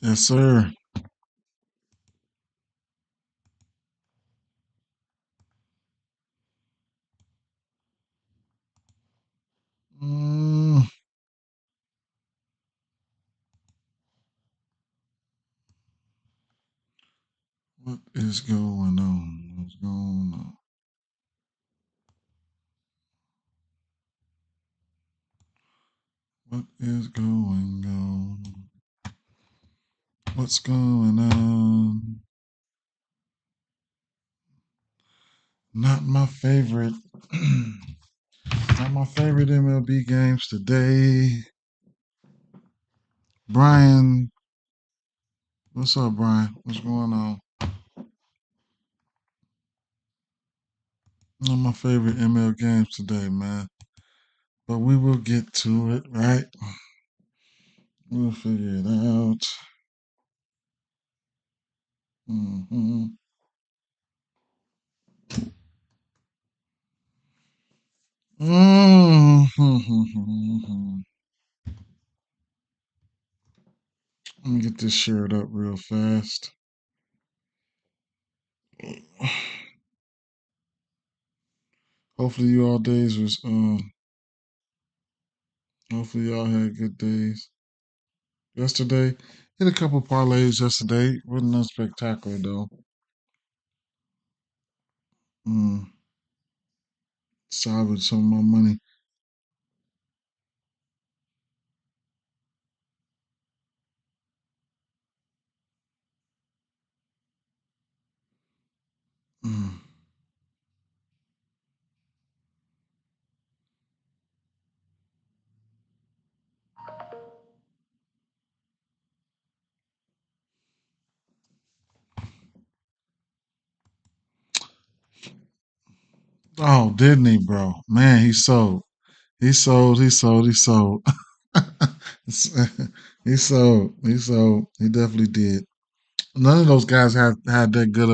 Yes, sir. Mm, what is going on? What's going on? What is going on? What's going on? Not my favorite. Not my favorite MLB games today. Brian, what's up, Brian? What's going on? Not my favorite ML games today, man. But we will get to it, right? We'll figure it out. Hmm. Hmm. Let me get this shared up real fast. Hopefully you all days was hopefully y'all had good days. Yesterday, hit a couple parlays yesterday. Wasn't nothing spectacular though. Mm, salvaged some of my money. Mm. Oh, didn't he, bro? Man, he sold. He sold. He sold. He sold. He sold. He sold. He definitely did. None of those guys had that good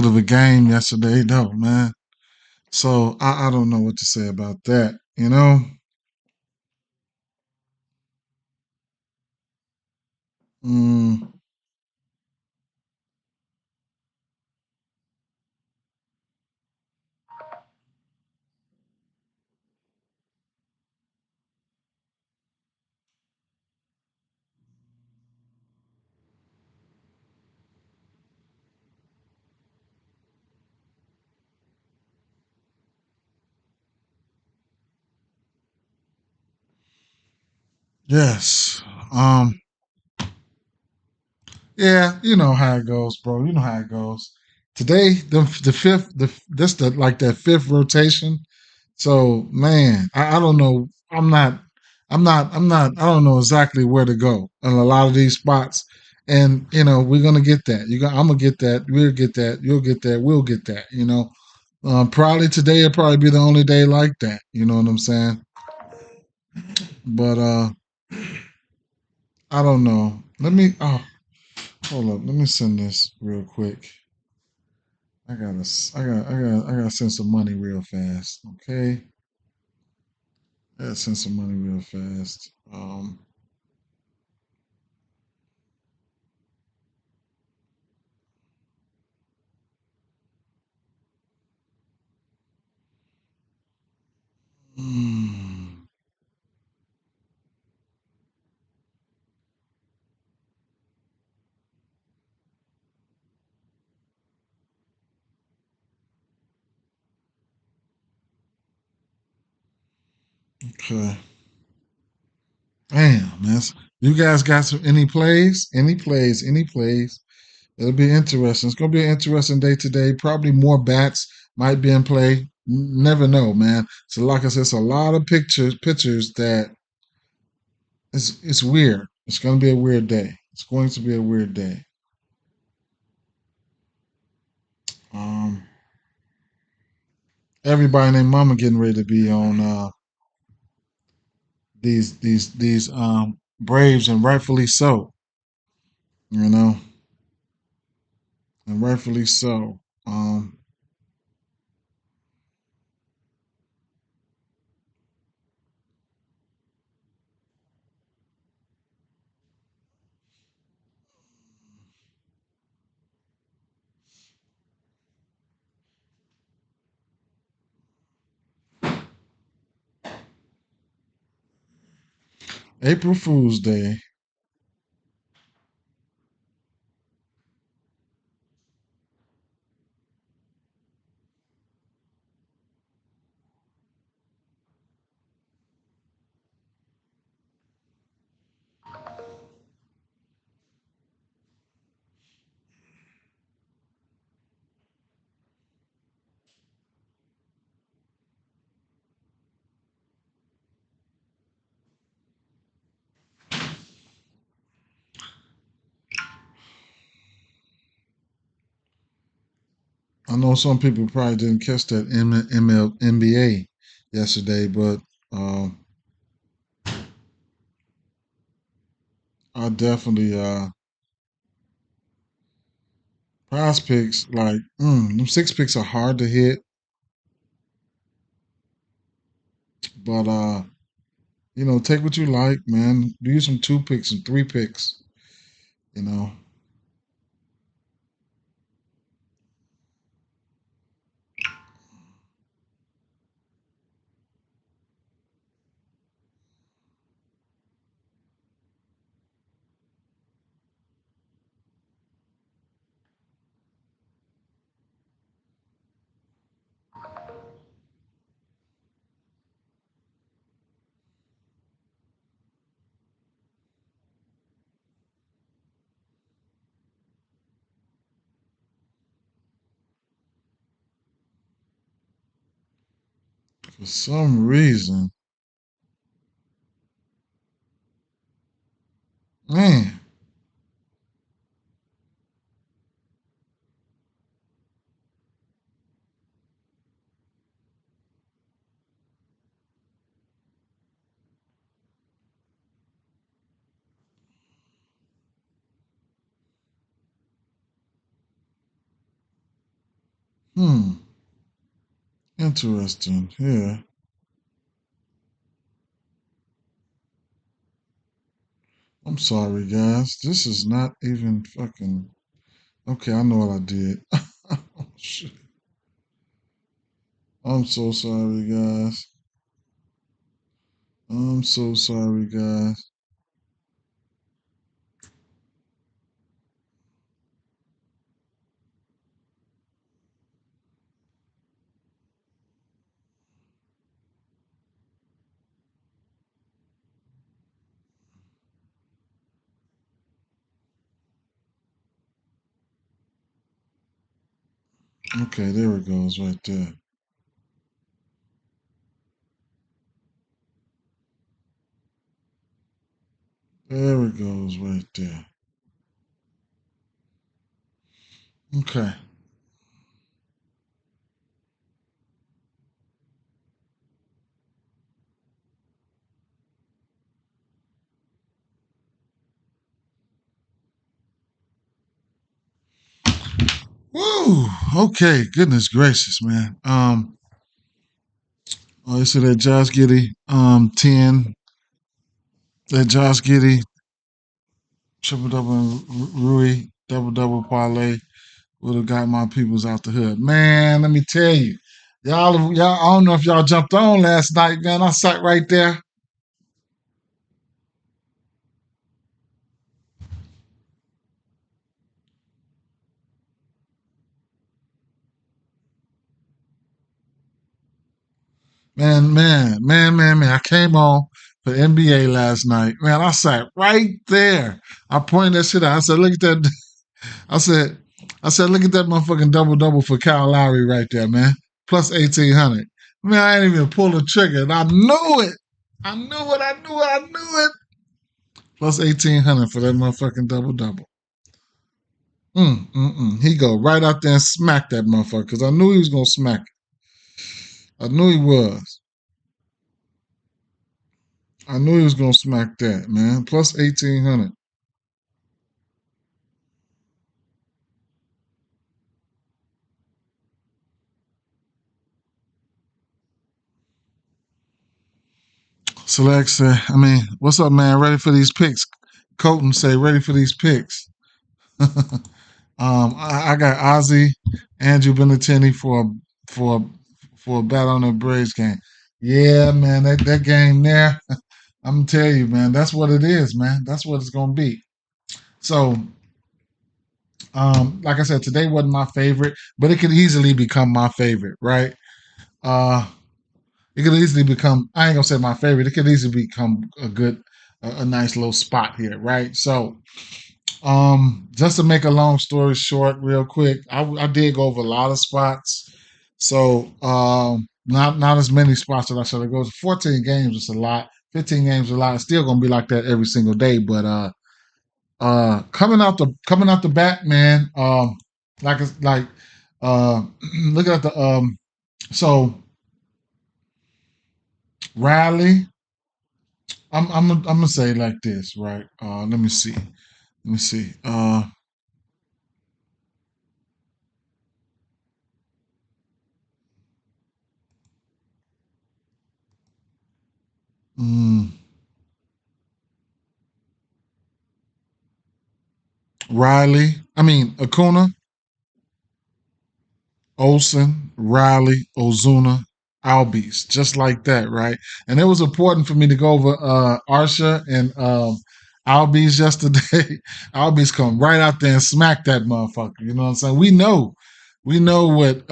of a game yesterday, though, man. So I don't know what to say about that. You know. Mm, yes. Um. Yeah. You know how it goes, bro. You know how it goes. Today, the fifth, this the like that fifth rotation. So man, I don't know. I don't know exactly where to go in a lot of these spots. And we're gonna get that. I'm gonna get that. We'll get that. You'll get that. We'll get that. Probably today will probably be the only day like that. You know what I'm saying? But I don't know. Let me. Oh, hold up. Let me send this real quick. I gotta send some money real fast. Okay, I gotta send some money real fast. Mm, okay. Damn, man. You guys got any plays? Any plays? Any plays? It'll be interesting. It's gonna be an interesting day today. Probably more bats might be in play. Never know, man. So like I said, it's a lot of pictures that it's weird. It's gonna be a weird day. It's going to be a weird day. Um, everybody named Mama getting ready to be on these Braves, and rightfully so. You know, and rightfully so. Um, April Fool's Day. I know some people probably didn't catch that NBA yesterday, but um, I definitely prize picks like them six picks are hard to hit, but take what you like, man. Do you some two picks and three picks, you know. For some reason, man, hmm, interesting. Yeah, I'm sorry, guys. This is not even fucking. Okay, I know what I did. Oh, shit. I'm so sorry, guys. I'm so sorry, guys. Okay, there it goes right there. There it goes right there. Okay. Woo. Okay. Goodness gracious, man. I said that Josh Giddy, 10. That Josh Giddy triple double and Rui double double parlay would have got my peoples out the hood. Man, let me tell you, y'all. I don't know if y'all jumped on last night, man. I sat right there. Man. I came on for NBA last night. Man, I sat right there. I pointed that shit out. I said, look at that. I said, look at that motherfucking double double for Kyle Lowry right there, man. Plus 1,800. Man, I ain't even pulled the trigger, and I knew it. I knew it. I knew it. I knew it. Plus 1,800 for that motherfucking double double. He go right out there and smack that motherfucker because I knew he was gonna smack it. I knew he was. I knew he was gonna smack that, man. Plus 1,800. Select say, what's up, man? Ready for these picks? Colton say, ready for these picks. I got Ozzy, Andrew Benintendi for for a battle on the Braves game. Yeah, man, that game there. I'm gonna tell you, man. That's what it is, man. That's what it's gonna be. So, like I said, today wasn't my favorite, but it could easily become my favorite, right? Uh, it could easily become. I ain't gonna say my favorite. It could easily become a nice little spot here, right? So, just to make a long story short, real quick, I did go over a lot of spots. So, not as many spots that I should have go to. 14 games is a lot. 15 games is a lot. It's still gonna be like that every single day, but coming out the bat, man. Like it's like looking at the so Riley. I'm gonna say it like this, right? Let me see. Let me see. Mm, Riley. I mean Acuna, Olson, Riley, Ozuna, Albies, just like that, right? And it was important for me to go over Arsha and Albies yesterday. Albies come right out there and smack that motherfucker. You know what I'm saying? We know what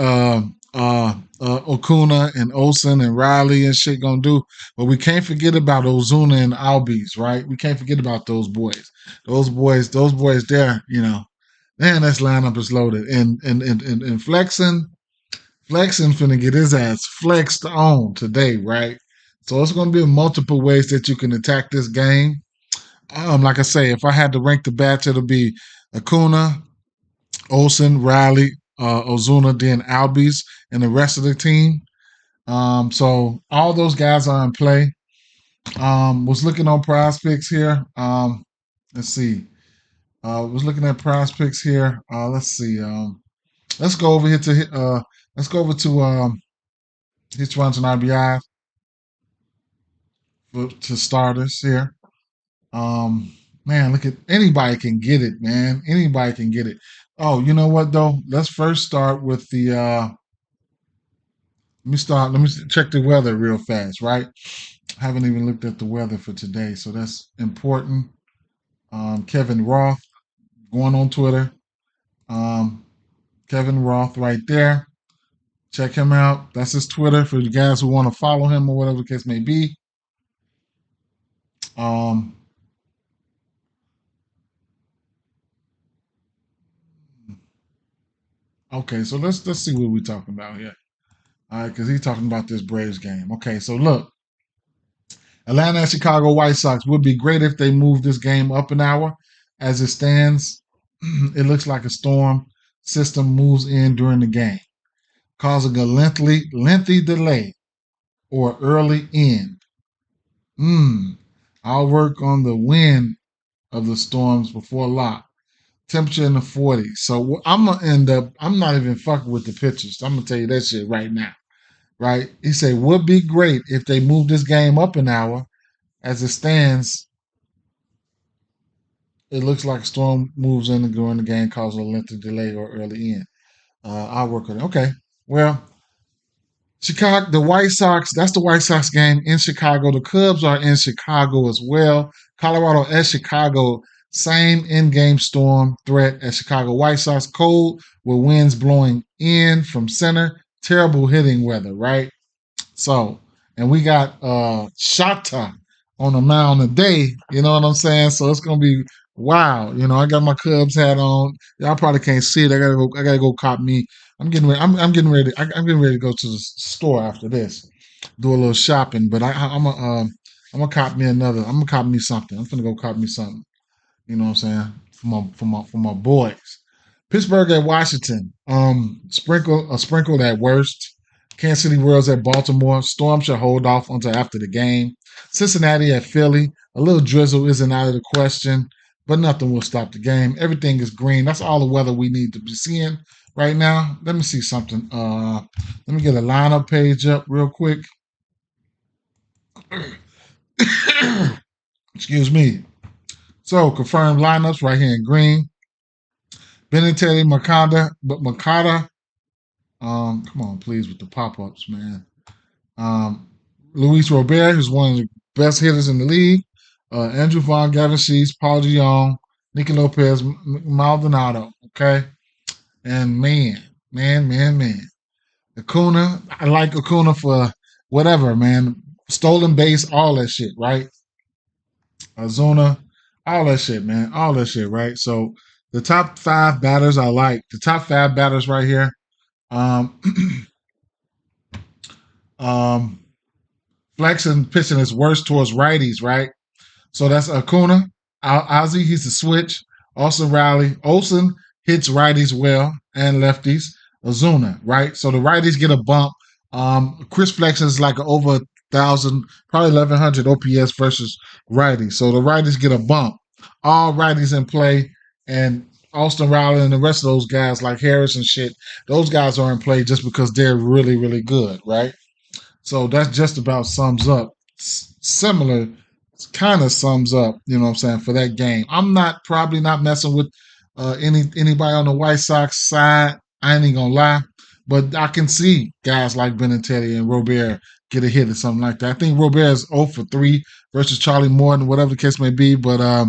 Okuna and Olson and Riley and shit gonna do, but we can't forget about Ozuna and Albies, right? We can't forget about those boys. Those boys there, you know. Man, this lineup is loaded. And flexing finna get his ass flexed on today, right? So it's gonna be multiple ways that you can attack this game. Like I say, if I had to rank the bats, it'll be Acuna, Olsen, Riley, Ozuna, then Albies, and the rest of the team. So all those guys are in play. Was looking on Prize Picks here. Let's see. Was looking at Prize Picks here. Let's see. Let's go over here to let's go over to hit runs and RBI to starters here. Um, man, look at anybody can get it, man. Anybody can get it. Oh, you know what though? Let's first start with the. Let me start. Let me check the weather real fast, right? I haven't even looked at the weather for today, so that's important. Kevin Roth going on Twitter. Um, Kevin Roth right there. Check him out. That's his Twitter for you guys who want to follow him or whatever the case may be. Um, okay, so let's see what we're talking about here. All right, because he's talking about this Braves game. Okay, so look, Atlanta and Chicago White Sox would be great if they moved this game up an hour. As it stands, it looks like a storm system moves in during the game, causing a lengthy delay or early end. I'll work on the wind of the storms before lock. Temperature in the 40s. So I'm gonna end up. I'm not even fucking with the pitchers. I'm gonna tell you that shit right now. Right? He said would be great if they move this game up an hour. As it stands, it looks like a storm moves in during the game, causing a lengthy delay or early end. I'll work on it. Okay. Well, Chicago, the White Sox, that's the White Sox game in Chicago. The Cubs are in Chicago as well. Colorado at Chicago, same in-game storm threat as Chicago White Sox. Cold with winds blowing in from center. Terrible hitting weather, right? So, and we got Shata on the mound today. You know what I'm saying? So it's gonna be wow. You know, I got my Cubs hat on. Y'all probably can't see it. I gotta go. I gotta go cop me. I'm getting ready. I'm getting ready. I'm getting ready to go to the store after this, do a little shopping. But I'm gonna cop me another. I'm gonna cop me something. I'm gonna go cop me something. You know what I'm saying? For my boys. Pittsburgh at Washington. Sprinkle at worst. Kansas City Royals at Baltimore. Storm should hold off until after the game. Cincinnati at Philly. A little drizzle isn't out of the question, but nothing will stop the game. Everything is green. That's all the weather we need to be seeing right now. Let me see something. Let me get a lineup page up real quick. Excuse me. So confirmed lineups right here in green. Benintendi, Makata. Come on, please, with the pop ups, man. Um, Luis Robert, who's one of the best hitters in the league. Andrew Vaughn, Gavin Sheets, Paul DeJong, Nicky Lopez, Maldonado. Okay, and man, Acuna. I like Acuna for whatever, man. Stolen base, all that shit, right? Azuna, all that shit, man. All that shit, right? So the top five batters I like. The top five batters right here. Um, um, flexing pitching is worse towards righties, right? So that's Acuna. Ozzy, he's a switch. Austin Riley. Olsen hits righties well and lefties. Ozuna, right? So the righties get a bump. Chris Flexen is like over 1,000, probably 1,100 OPS versus righties. So the righties get a bump. All righties in play, and Austin Riley and the rest of those guys like Harris and shit, those guys are in play just because they're really, really good, right? So that just about sums up. Similar, kind of sums up, you know what I'm saying, for that game. I'm not probably not messing with anybody on the White Sox side. I ain't even gonna lie, but I can see guys like Benintendi and Robert get a hit or something like that. I think Robert is 0 for 3 versus Charlie Morton, whatever the case may be, but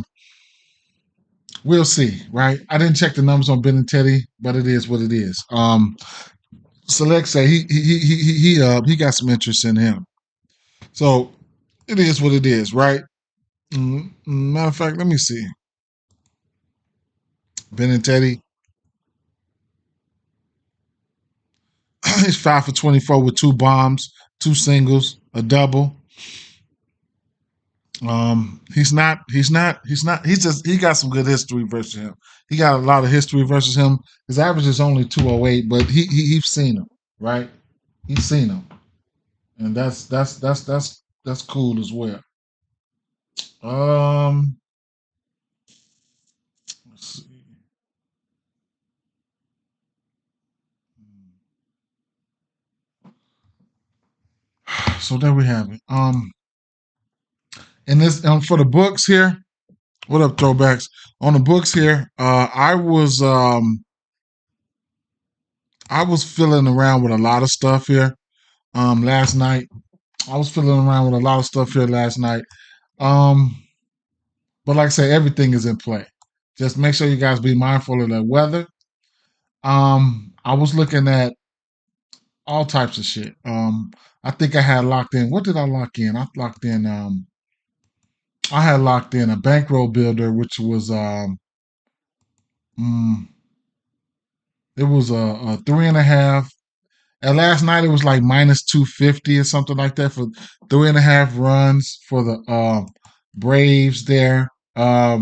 we'll see, right? I didn't check the numbers on Benintendi, but it is what it is. Select say he got some interest in him. So it is what it is, right? Matter of fact, let me see. Benintendi, he's 5 for 24 with 2 bombs, 2 singles, a double. He's just he got some good history versus him. He got a lot of history versus him. His average is only 208, but he's seen him, right? He's seen him. And that's cool as well. Let's see. So there we have it. And this for the books here. What up, throwbacks? On the books here, I was fiddling around with a lot of stuff here. Last night I was fiddling around with a lot of stuff here last night. Um, but like I say, everything is in play. Just make sure you guys be mindful of the weather. I was looking at all types of shit. I think I had locked in. What did I lock in? I locked in. I had locked in a bankroll builder, which was mm, it was a 3.5. And last night it was like minus 250 or something like that for 3.5 runs for the Braves there. I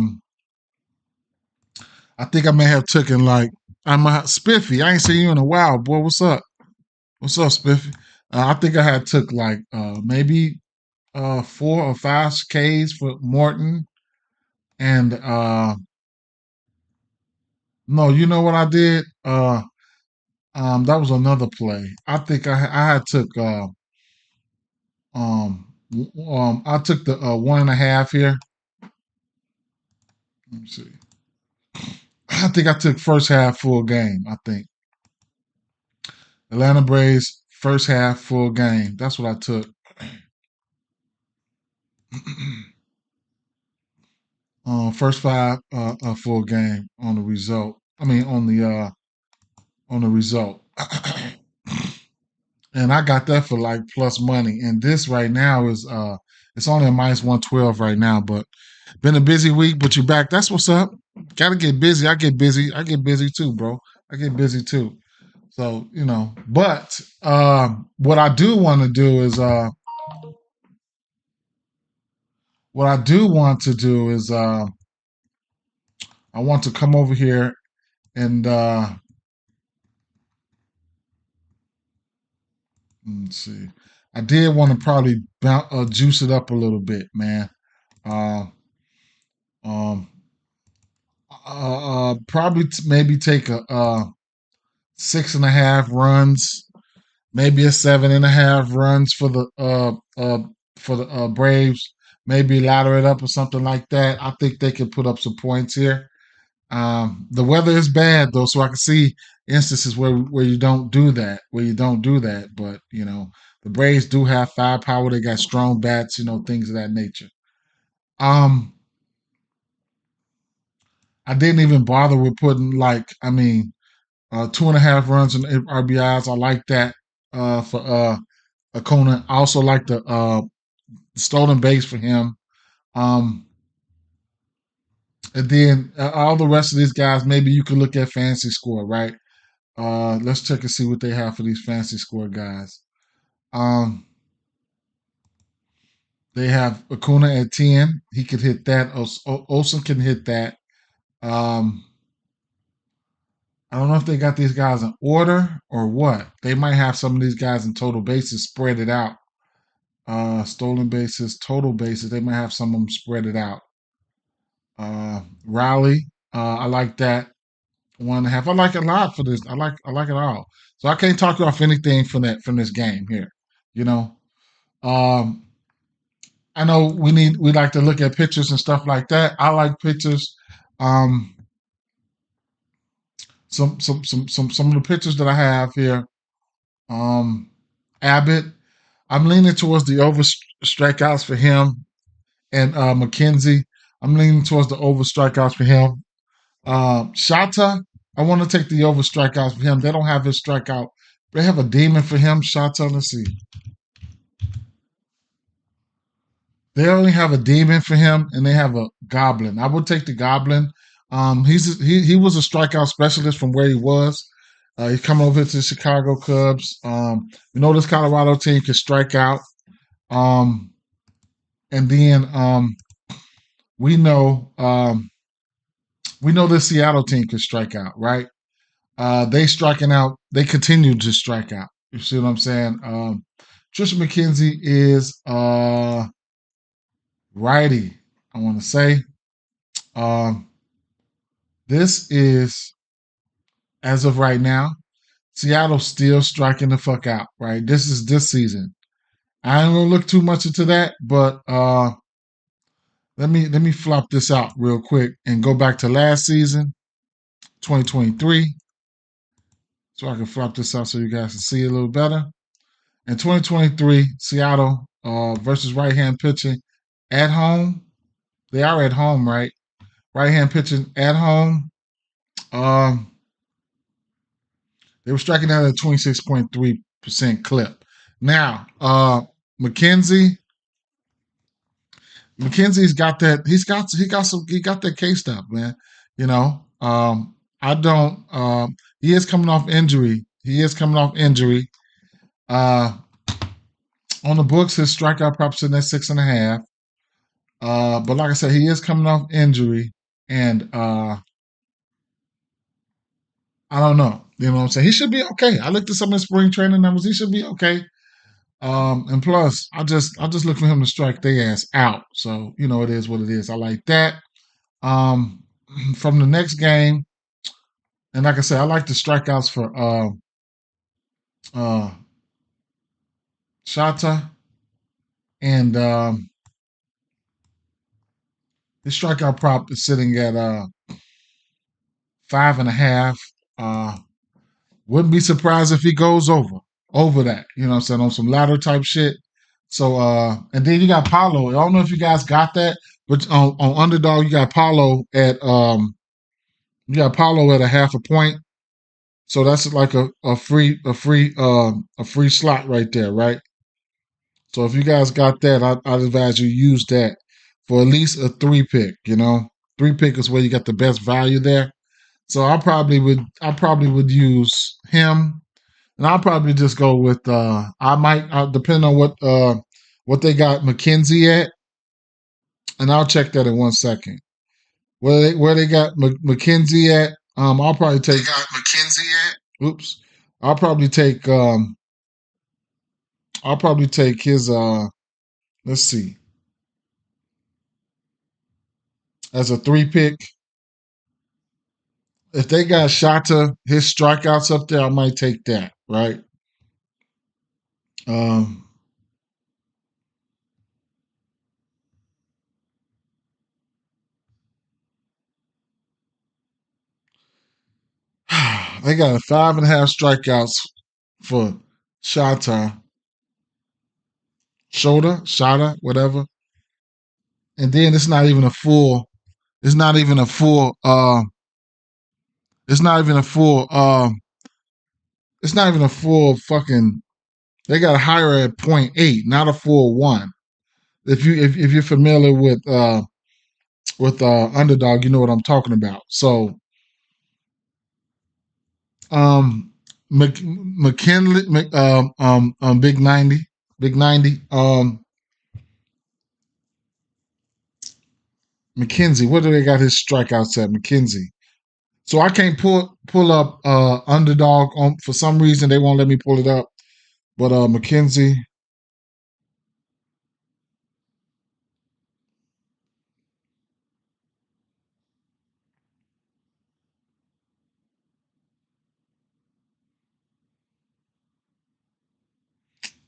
think I may have taken like I'm Spiffy. I ain't seen you in a while, boy. What's up? What's up, Spiffy? I think I had took like maybe 4 or 5 Ks for Morton, and no, you know what I did? That was another play. I think I had took I took the 1.5 here. Let me see. I think I took first half full game. I think Atlanta Braves first half full game. That's what I took. First five full game on the result. I mean on the result. And I got that for like plus money. And this right now is it's only a minus 112 right now, but been a busy week, but you back. That's what's up. Gotta get busy. I get busy. I get busy too, bro. I get busy too. So, you know, but what I do want to do is what I do want to do is I want to come over here and let's see. I did want to probably juice it up a little bit, man. Uh, um, probably maybe take a 6.5 runs, maybe a 7.5 runs for the Braves. Maybe ladder it up or something like that. I think they could put up some points here. The weather is bad though, so I can see instances where you don't do that, But the Braves do have firepower. They got strong bats, things of that nature. Um, I didn't even bother with putting 2.5 runs and RBIs. I like that for Acuna. I also like the stolen base for him. Um, and then all the rest of these guys, maybe you could look at fantasy score, right? Let's check and see what they have for these fantasy score guys. Um, they have Acuna at 10. He could hit that. Olsen can hit that. Um, I don't know if they got these guys in order or what. They might have some of these guys in total bases spread it out. Stolen bases, total bases. They might have some of them spread it out. Riley, I like that 1.5. I like it a lot for this. I like it all. So I can't talk you off anything from this game here. You know, um, I know we like to look at pictures and stuff like that. I like pictures. Um, some of the pictures that I have here. Um, Abbott, I'm leaning towards the over strikeouts for him, and McKenzie. I'm leaning towards the over strikeouts for him. Shata, I want to take the over strikeouts for him. They don't have his strikeout. They have a demon for him. Shata, let's see. They only have a demon for him, and they have a goblin. I would take the goblin. He was a strikeout specialist from where he was. He's coming over to the Chicago Cubs. This Colorado team can strike out. Um, and then we know um, we know the Seattle team can strike out, right? They striking out. They continue to strike out. You see what I'm saying? Trisha McKenzie is righty. I want to say um, this is as of right now. Seattle still striking the fuck out. Right. This is this season. I ain't gonna look too much into that, but let me flop this out real quick and go back to last season, 2023, so I can flop this out so you guys can see it a little better. In 2023, Seattle versus right-hand pitching at home. They are at home, right? Right-hand pitching at home. Um, they were striking out at a 26.3% clip. Now, McKenzie, McKenzie's got that. He got that K stuff, man. I don't. He is coming off injury. Uh, on the books, his strikeout prop sitting at 6.5. But like I said, he is coming off injury, and I don't know. You know what I'm saying? He should be okay. I looked at some of his spring training numbers. He should be okay. And plus, I just look for him to strike their ass out. So it is what it is. I like that. Um, from the next game, and like I said, I like the strikeouts for uh, Shata, and his strikeout prop is sitting at 5.5. Uh, Wouldn't be surprised if he goes over that. You know what I'm saying? On some ladder type shit. So and then you got Paulo. I don't know if you guys got that, but on underdog you got Paulo at a half a point. So that's like a free slot right there, right? So if you guys got that, I'd advise you use that for at least a 3 pick, 3 pick is where you got the best value there. So I probably would use him. And I'll probably just go with I might depend on what they got McKenzie at, and I'll check that in 1 second. Where they got McKenzie at, I'll probably take. They got McKenzie at. Oops, I'll probably take his let's see, as a 3 pick. If they got Shata, his strikeouts up there, I might take that. Right. Um, They got 5.5 strikeouts for Shota, whatever. And then it's not even a full. It's not even a full. It's not even a full. It's not even a full fucking. They got a higher at .8, not a full one. If you're familiar with underdog, you know what I'm talking about. So McKinley, Big 90, Big 90. McKenzie, what do they got his strikeouts at? McKenzie. So I can't pull up underdog on for some reason they won't let me pull it up. But McKenzie,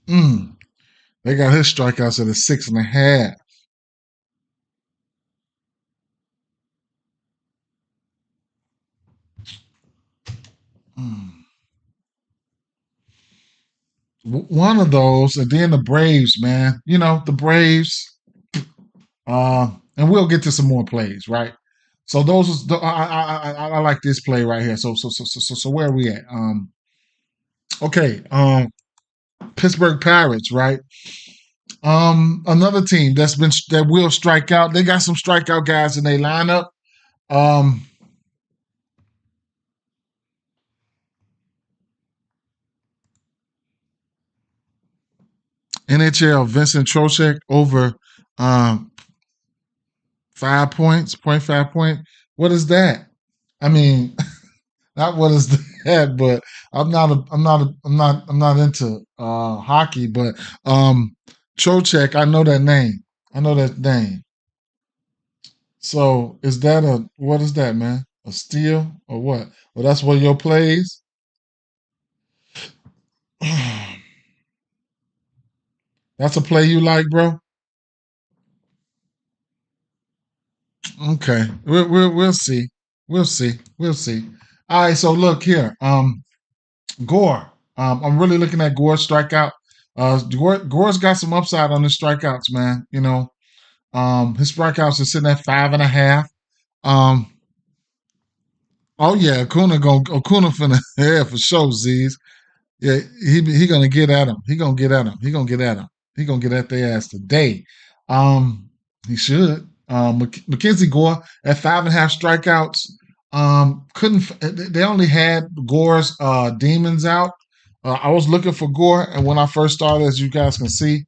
mm, they got his strikeouts at a 6.5. Mm. One of those, and then the Braves, man. You know the Braves. And we'll get to some more plays, right? So those, I like this play right here. So where are we at? Okay, Pittsburgh Pirates, right? Another team that will strike out. They got some strikeout guys in their lineup. Um, NHL Vincent Trocheck over um 5 points, 0.5 point. What is that? I mean, not what is that, but I'm not into hockey, but Trocheck, I know that name. I know that name. So is that what is that, man? A steal or what? Well, that's one of your plays. That's a play you like, bro. Okay, we'll see. We'll see. We'll see. All right. So look here. Gore. I'm really looking at Gore's strikeout. Gore's got some upside on his strikeouts, man. You know, his strikeouts are sitting at 5.5. Um, oh yeah, Acuna finna yeah for sure, Z's. Yeah, he gonna get at him. He gonna get at him. He gonna get at him. He gonna get at their ass today. He should. Mackenzie Gore at 5.5 strikeouts. Couldn't they only had Gore's demons out? I was looking for Gore, and when I first started, as you guys can see,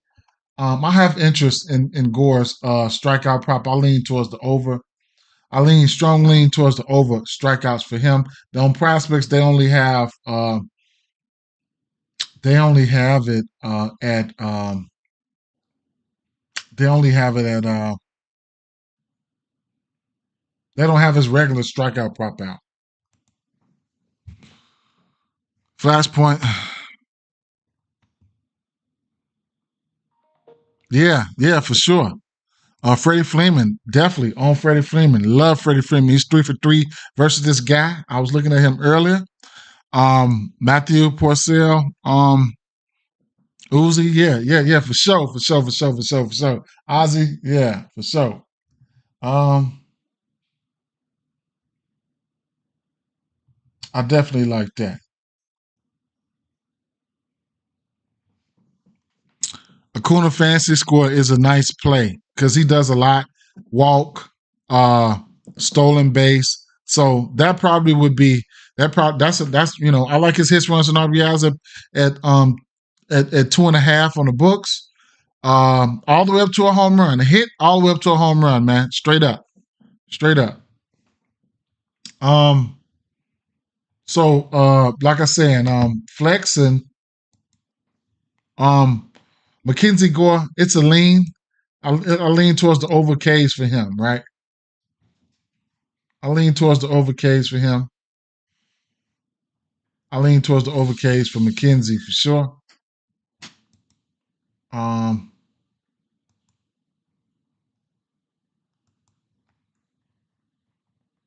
I have interest in Gore's strikeout prop. I lean towards the over. I strong lean towards the over strikeouts for him. On prospects, they only have it at they only have it at they don't have his regular strikeout prop out. Flashpoint. Yeah, for sure. Freddie Freeman, definitely on Freddie Freeman. Love Freddie Freeman. He's 3 for 3 versus this guy. I was looking at him earlier. Matthew Porcel, Uzi, yeah, for sure. Ozzy, yeah, for sure. Um, I definitely like that. Acuna fantasy score is a nice play because he does a lot. Walk, uh, stolen base. So that probably would be that's I like his hits runs and RBIs at um at 2.5 on the books. All the way up to a home run. A hit all the way up to a home run, man. Straight up. Straight up. Um so like I said, flexing, um Mackenzie Gore, it's a lean. I lean towards the over K's for him, right? I lean towards the over K's for him. I lean towards the over K's for McKenzie for sure. Um,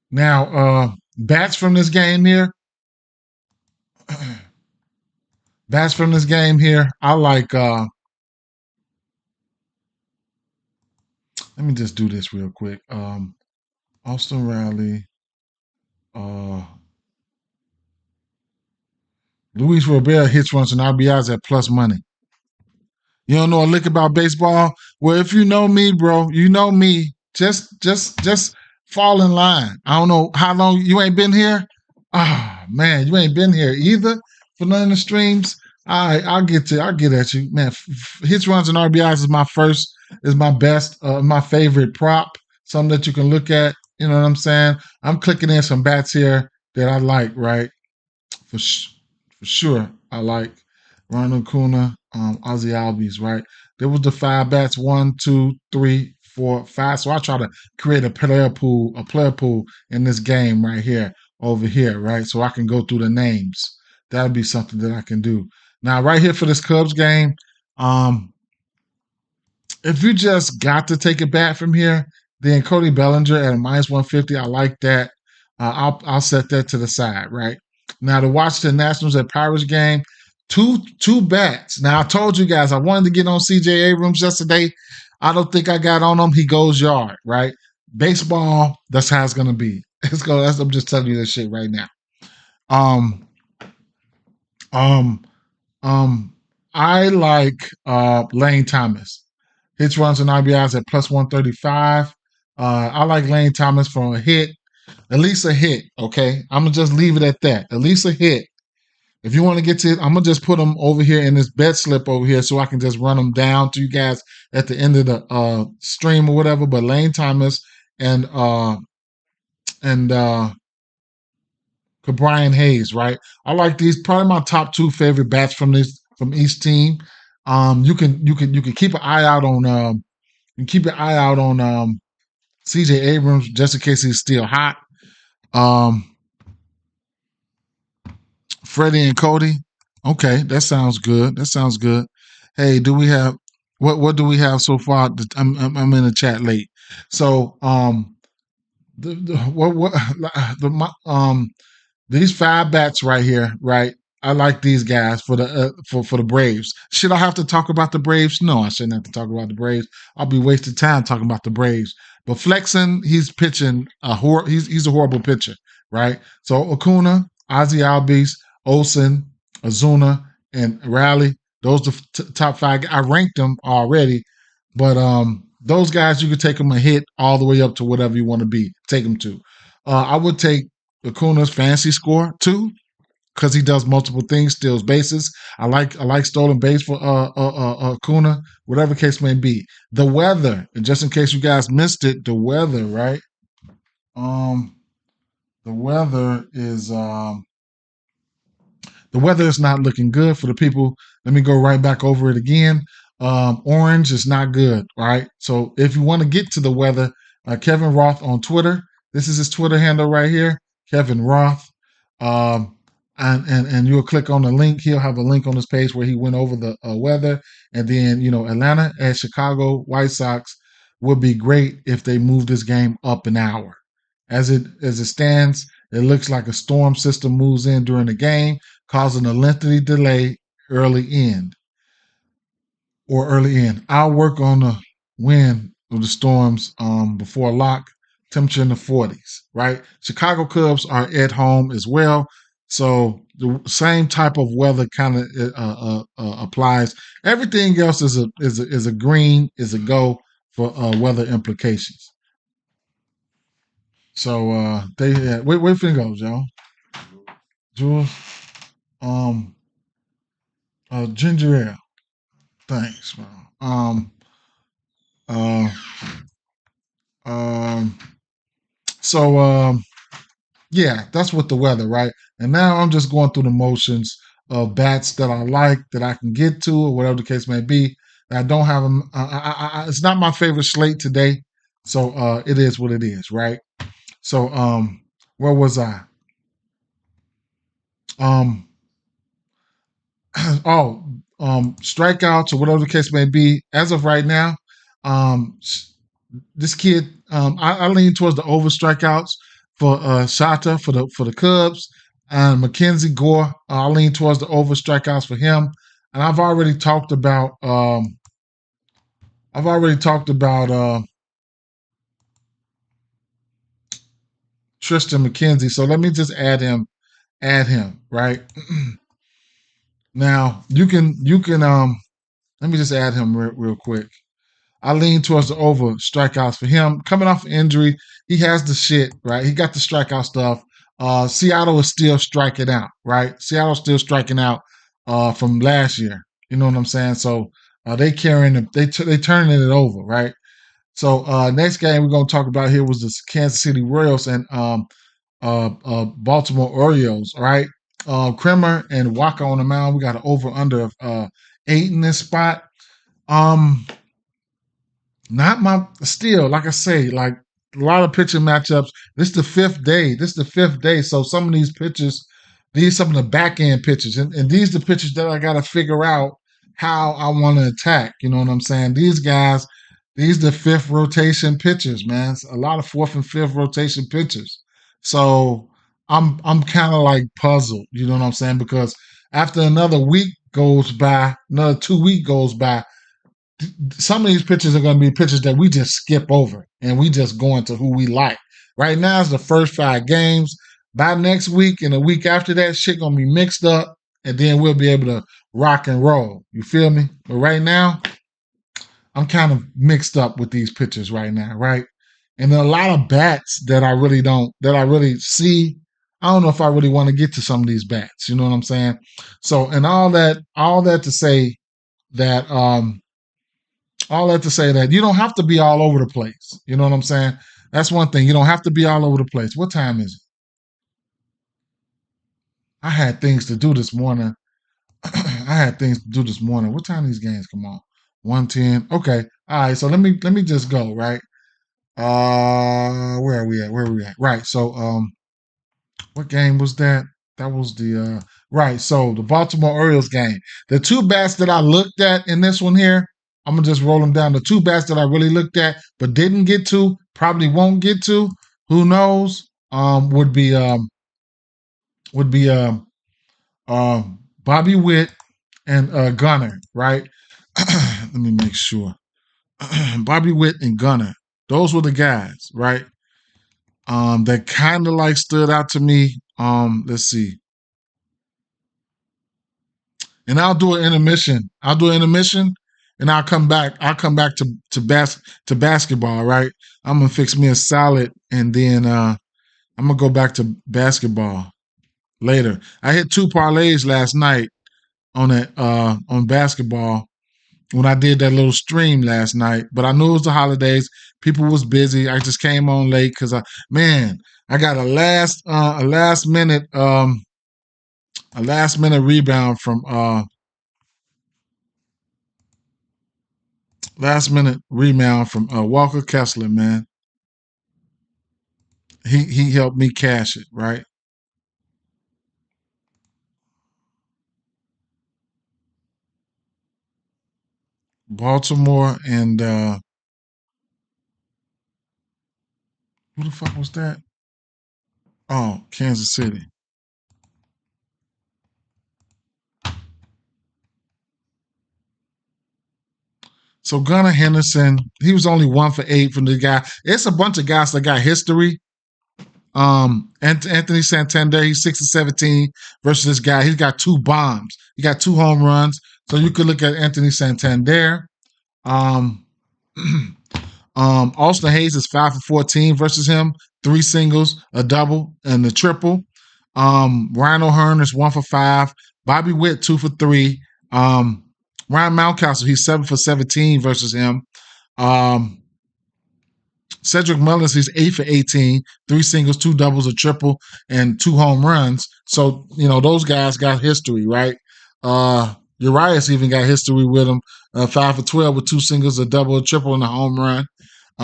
now, bats from this game here. Bats from this game here. I like. Let me just do this real quick. Austin Riley. Uh, Luis Robert hits runs and RBIs at plus money. You don't know a lick about baseball? Well, if you know me, bro, you know me. Just fall in line. I don't know how long you ain't been here. Ah, man, you ain't been here either for none of the streams. All right, I'll get at you, man. Hits, runs, and RBIs is my best, my favorite prop. Something that you can look at. You know what I'm saying? I'm clicking in some bats here that I like, right? For for sure, I like Ronald Acuna, Ozzy Albies, right? There was the five bats, 1, 2, 3, 4, 5. So I try to create a player pool in this game right here, over here, right? So I can go through the names. That'll be something that I can do. Now, right here for this Cubs game, um, if you just got to take a bat from here, then Cody Bellinger at a minus 150, I like that. I'll set that to the side, right? Now to watch the Nationals at Pirates game, two bats. Now I told you guys I wanted to get on CJ Abrams yesterday. I don't think I got on him. He goes yard, right? Baseball, that's how it's gonna be. I'm just telling you this shit right now. Um, um, I like Lane Thomas. Hits, runs, and RBIs at plus 135. I like Lane Thomas for a hit, at least a hit. Okay, I'm gonna just leave it at that. At least a hit. If you want to get to it, I'm gonna just put them over here in this bet slip over here, so I can just run them down to you guys at the end of the stream or whatever. But Lane Thomas and and Brian Hayes, right? I like these. Probably my top two favorite bats from each team. You can keep an eye out on CJ Abrams just in case he's still hot. Freddie and Cody. Okay, that sounds good. That sounds good. Hey, do we have what do we have so far? I'm in the chat late. So the what the these five bats right here, right? I like these guys for the for the Braves. Should I have to talk about the Braves? No, I shouldn't have to talk about the Braves. I'll be wasting time talking about the Braves. But Flexen, he's pitching he's a horrible pitcher, right? So Acuna, Ozzy Albies, Olsen, Azuna, and Raleigh. Those are the top five. I ranked them already, but those guys you could take them a hit all the way up to whatever you want to be. Take them to. I would take Acuna's fantasy score too, because he does multiple things, steals bases. I like stolen base for Acuna, whatever case may be. The weather, and just in case you guys missed it, the weather, right? The weather is not looking good for the people. Let me go right back over it again. Orange is not good, right? So if you want to get to the weather, Kevin Roth on Twitter. This is his Twitter handle right here, Kevin Roth. And you'll click on the link. He'll have a link on his page where he went over the weather. And then, Atlanta and Chicago White Sox would be great if they move this game up an hour. As it stands, it looks like a storm system moves in during the game, causing a lengthy delay early end. I'll work on the wind of the storms before lock. Temperature in the 40s, right? Chicago Cubs are at home as well. So the same type of weather kind of applies. Everything else is a green, is a go for weather implications. So where finna go, Joe? Jules, ginger ale. Thanks, man. So yeah, that's with the weather, right? And now I'm just going through the motions of bats that I like, that I can get to, or whatever the case may be. I don't have them. It's not my favorite slate today, so it is what it is, right? So where was I? Strikeouts or whatever the case may be. As of right now, this kid, I lean towards the over strikeouts for Shata for the Cubs. And Mackenzie Gore, I'll lean towards the over strikeouts for him. And I've already talked about Tristan McKenzie. So let me just add him, right? Now you can let me just add him real quick. I lean towards the over strikeouts for him. Coming off injury, he has the shit, right? He got the strikeout stuff. Seattle is still striking out, right? Seattle's still striking out from last year. You know what I'm saying? So they carrying they turning it over, right? So next game we're gonna talk about here was the Kansas City Royals and Baltimore Orioles, right? Kremer and Waka on the mound. We got an over under of 8 in this spot. Um, Not my still, like I say, like a lot of pitching matchups. This is the fifth day. So some of these pitches, these some of the back end pitches, and these are the pitches that I gotta figure out how I want to attack. You know what I'm saying? These guys, these are the fifth rotation pitchers, man. It's a lot of fourth and fifth rotation pitchers. So I'm kind of like puzzled, you know what I'm saying? Because after another week goes by, another 2 week goes by, some of these pitches are going to be pitches that we just skip over and we just go into who we like. Right now, it's the first 5 games. By next week and the week after that, shit going to be mixed up, and then we'll be able to rock and roll. You feel me? But right now, I'm kind of mixed up with these pitchers right now, right? And there are a lot of bats that I really see. I don't know if I really want to get to some of these bats. You know what I'm saying? So, and all that to say that you don't have to be all over the place. You know what I'm saying? That's one thing. You don't have to be all over the place. What time is it? I had things to do this morning. What time these games come on? 1:10. Okay. All right. So let me just go, right? Where are we at? Right. So what game was that? That was the right. So the Baltimore Orioles game. The two bats that I looked at in this one here, I'm gonna just roll them down. The two bats that I really looked at but didn't get to, probably won't get to, who knows? Would be Bobby Witt and Gunner, right? Let me make sure. Bobby Witt and Gunner. Those were the guys, right? That kind of like stood out to me. Let's see. And I'll do an intermission. And I'll come back. To basketball, right? I'm gonna fix me a salad, and then I'm gonna go back to basketball later. I hit 2 parlays last night on basketball when I did that little stream last night. But I knew it was the holidays. People was busy. I just came on late because I got a last minute rebound from Walker Kessler, man. He helped me cash it, right? Baltimore and who the fuck was that? Oh, Kansas City. So Gunnar Henderson, he was only 1 for 8 from the guy. It's a bunch of guys that got history. Anthony Santander, he's 6 for 17 versus this guy. He's got 2 bombs. He got 2 home runs. So you could look at Anthony Santander. Um, Austin Hayes is 5 for 14 versus him. 3 singles, a double, and a triple. Ryan O'Hearn is 1 for 5. Bobby Witt 2 for 3. Ryan Mountcastle, he's 7 for 17 versus him. Cedric Mullins, he's 8 for 18, 3 singles, 2 doubles, a triple, and 2 home runs. So, those guys got history, right? Urias even got history with him, 5 for 12 with 2 singles, a double, a triple, and a home run.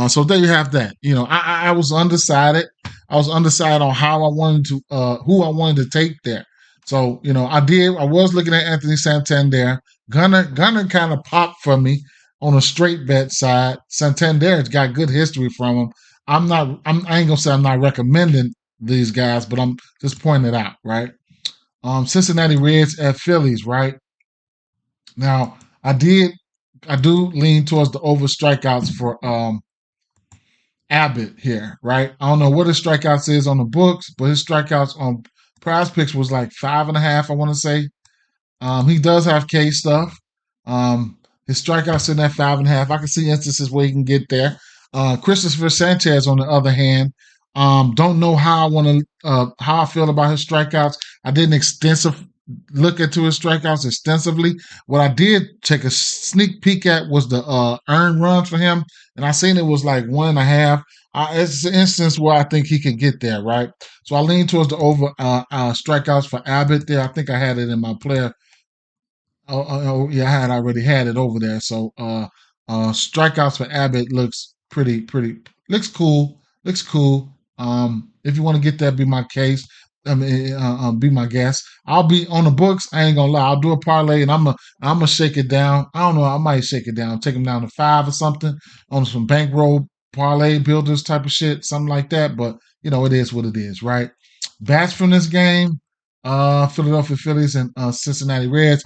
So there you have that. I was undecided. I was undecided on how I wanted to, who I wanted to take there. So, I was looking at Anthony Santander. Gunner kind of popped for me on a straight bet side. Santander's got good history from him. I ain't gonna say I'm not recommending these guys, but I'm just pointing it out, right? Cincinnati Reds at Phillies, right? Now, I do lean towards the over strikeouts for Abbott here, right? I don't know what his strikeouts is on the books, but his strikeouts on Prize Picks was like 5.5, I want to say. He does have K stuff. His strikeouts in that 5.5. I can see instances where he can get there. Christopher Sanchez, on the other hand, don't know how I feel about his strikeouts. I didn't extensive look into his strikeouts extensively. What I did take a sneak peek at was the earned runs for him, and I seen it was like 1.5. It's an instance where I think he could get there, right? So I lean towards the over strikeouts for Abbott there. I think I had it in my player. Oh, yeah, I had already had it over there. So strikeouts for Abbott looks pretty looks cool. Looks cool. If you want to get that, be my case. I mean, be my guest. I'll be on the books. I ain't gonna lie. I'll do a parlay and I'm gonna shake it down. I don't know. I might shake it down, take them down to 5 or something on some bankroll parlay builders type of shit, something like that. But it is what it is, right? Bats from this game. Philadelphia Phillies and Cincinnati Reds.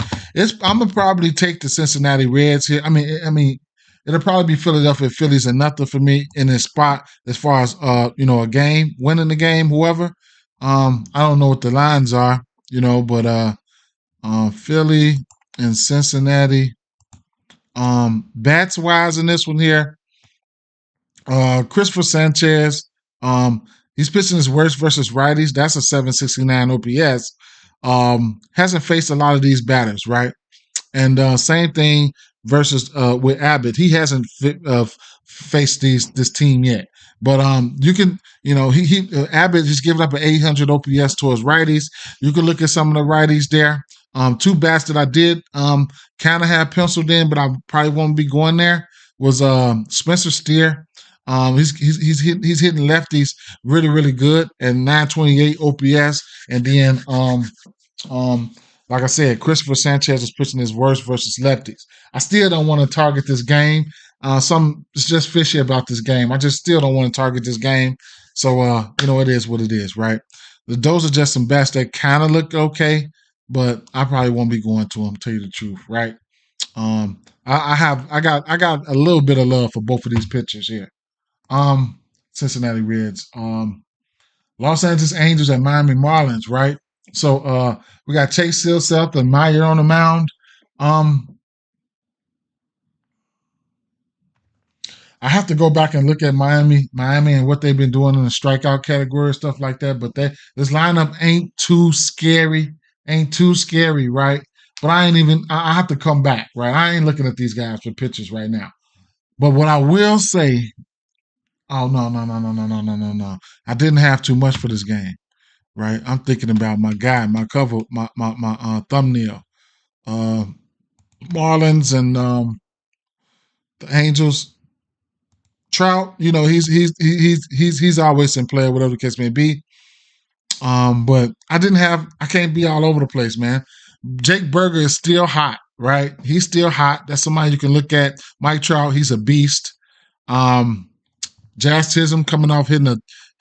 I'm gonna probably take the Cincinnati Reds here. I mean, it'll probably be Philadelphia Phillies and nothing for me in this spot as far as a game, winning the game, whoever. I don't know what the lines are, but Philly and Cincinnati. Bats wise in this one here, Christopher Sanchez. He's pitching his worst versus righties. That's a 769 OPS. Hasn't faced a lot of these batters, right? And same thing versus with Abbott. He hasn't faced this team yet. But you can, Abbott just giving up an 800 OPS towards righties. You can look at some of the righties there. Two bats that I did kind of have penciled in, but I probably won't be going there. Was Spencer Steer. He's hitting lefties really good at 928 OPS, and then um, like I said, Christopher Sanchez is pitching his worst versus lefties. I still don't want to target this game. It's just fishy about this game. I just still don't want to target this game. So it is what it is, right? Those are just some bets that kind of look okay, but I probably won't be going to them. Tell you the truth, right? I got a little bit of love for both of these pitchers here. Cincinnati Reds. Los Angeles Angels and Miami Marlins, right? So we got Chase Silseth and Meyer on the mound. Um, I have to go back and look at Miami, and what they've been doing in the strikeout category, stuff like that. But this lineup ain't too scary, right? But I have to come back, right? I ain't looking at these guys for pitchers right now. But what I will say, oh no. I didn't have too much for this game, right? I'm thinking about my guy, my cover, my thumbnail. Uh, Marlins and the Angels. Trout, he's always in play, whatever the case may be. But I can't be all over the place, man. Jake Berger is still hot, right? He's still hot. That's somebody you can look at. Mike Trout, he's a beast. Um, Jazz Chisholm coming off hitting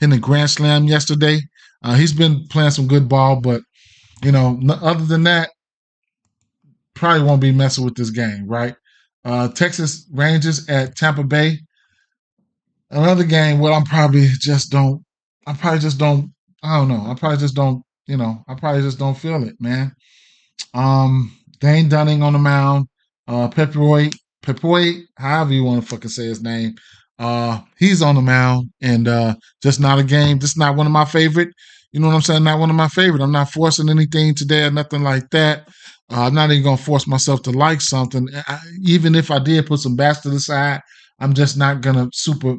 a grand slam yesterday. He's been playing some good ball, but other than that, probably won't be messing with this game, right? Texas Rangers at Tampa Bay. Another game where I probably just don't. I don't know. I probably just don't feel it, man. Dane Dunning on the mound. Pepoy, however you want to fucking say his name. He's on the mound, and just not a game. Just not one of my favorite. You know what I'm saying? Not one of my favorite. I'm not forcing anything today or nothing like that. I'm not even gonna force myself to like something. Even if I did put some bats to the side, I'm just not gonna super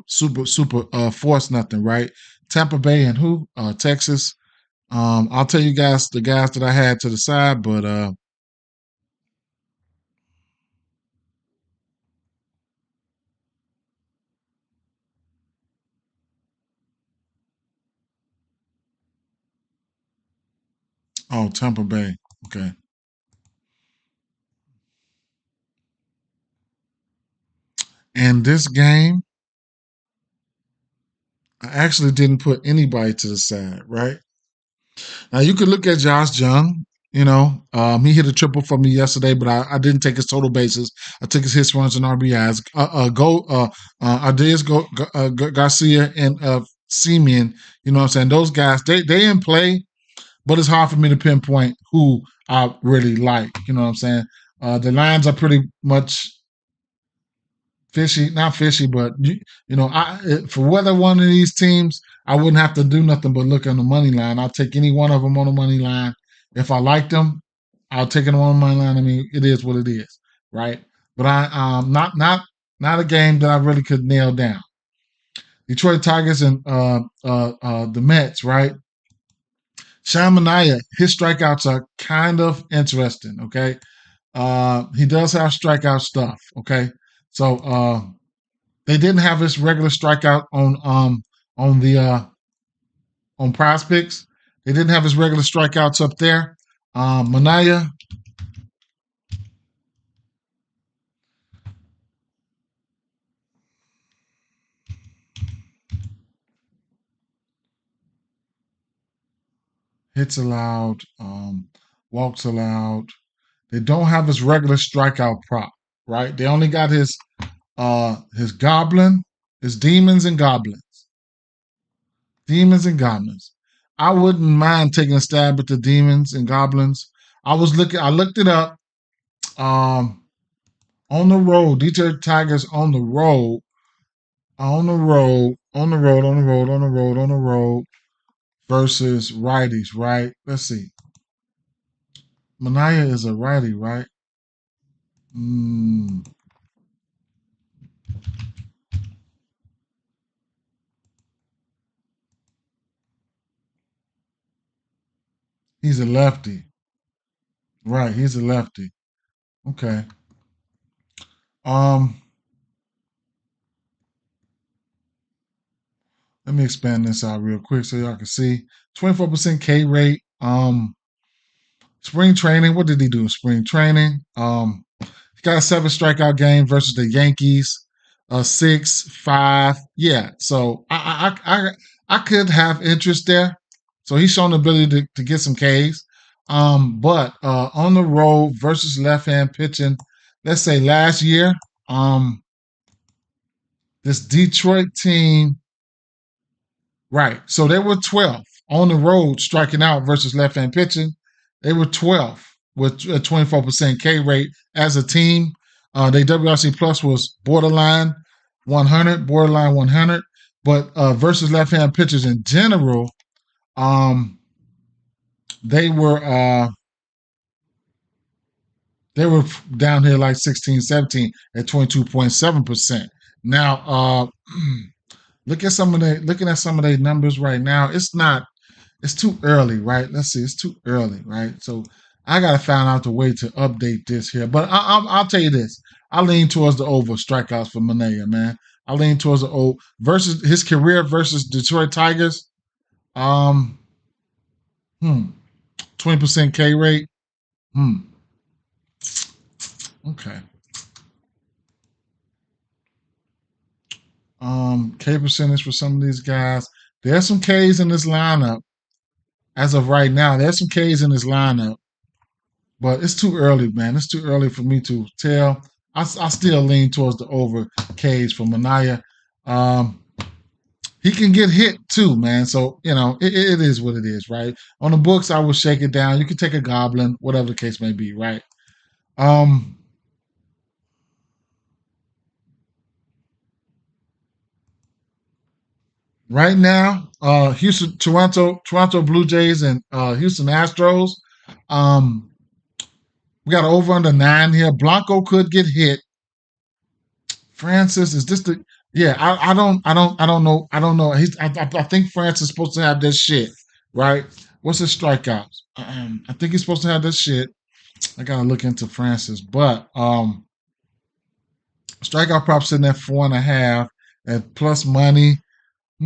force nothing, right? Tampa Bay and who? Texas. I'll tell you guys the guys that I had to the side, but Tampa Bay. Okay. And this game, I actually didn't put anybody to the side, right? Now you could look at Josh Jung. He hit a triple for me yesterday, but I didn't take his total bases. I took his hits, runs, and RBIs. Garcia and Simeon. You know what I'm saying? Those guys, they in play, but it's hard for me to pinpoint who I really like. You know what I'm saying? The lines are pretty much fishy, not fishy, but for whether one of these teams, I wouldn't have to do nothing but look on the money line. I'll take any one of them on the money line. If I like them, I'll take it on the money line. I mean, it is what it is, right? But I not a game that I really could nail down. Detroit Tigers and the Mets, right? Sean Manaea, his strikeouts are kind of interesting. Okay, he does have strikeout stuff. Okay, so they didn't have his regular strikeout on the on Prize Picks. They didn't have his regular strikeouts up there. Manaea hits allowed, walks allowed. They don't have his regular strikeout prop, right? They only got his goblin, his demons and goblins. Demons and goblins. I wouldn't mind taking a stab at the demons and goblins. I looked it up. Um, on the road, Detroit Tigers on the road, on the road, on the road, on the road, on the road, on the road versus righties, right? Let's see. Manaea is a righty, right? Mm, he's a lefty. Right, he's a lefty. Okay. Um, Let me expand this out real quick so y'all can see. 24% K rate. Spring training. What did he do in spring training? He got a 7 strikeout game versus the Yankees. 6-5. Yeah. So I could have interest there. So he's shown the ability to get some Ks. But on the road versus left hand pitching, let's say last year, this Detroit team, right? So they were 12th on the road striking out versus left hand pitching. They were 12th with a 24% K rate as a team. Their WRC plus was borderline 100, but versus left hand pitchers in general, they were they were down here like 16, 17 at 22.7%. Now, looking at some of their numbers right now, it's too early, right? Let's see, it's too early, right? So I gotta find out the way to update this here. But I'll tell you this: I lean towards the over strikeouts for Manaea, man. I lean towards the over versus his career versus Detroit Tigers. Um, 20% K rate. Hmm. Okay. K percentage for some of these guys. There's some Ks in this lineup as of right now. There's some Ks in this lineup, but it's too early, man. It's too early for me to tell. I still lean towards the over Ks for Manaea. Um, he can get hit too, man. So it is what it is, right? On the books, I would shake it down. You can take a goblin, whatever the case may be, right? Um, right now, Toronto Blue Jays and Houston Astros. Um, we got over under 9 here. Blanco could get hit. Francis, is this the? Yeah, I don't know. I don't know. I think Francis is supposed to have this shit, right? What's his strikeouts? I think he's supposed to have this shit. I gotta look into Francis, but strikeout prop sitting at 4.5 at plus money. I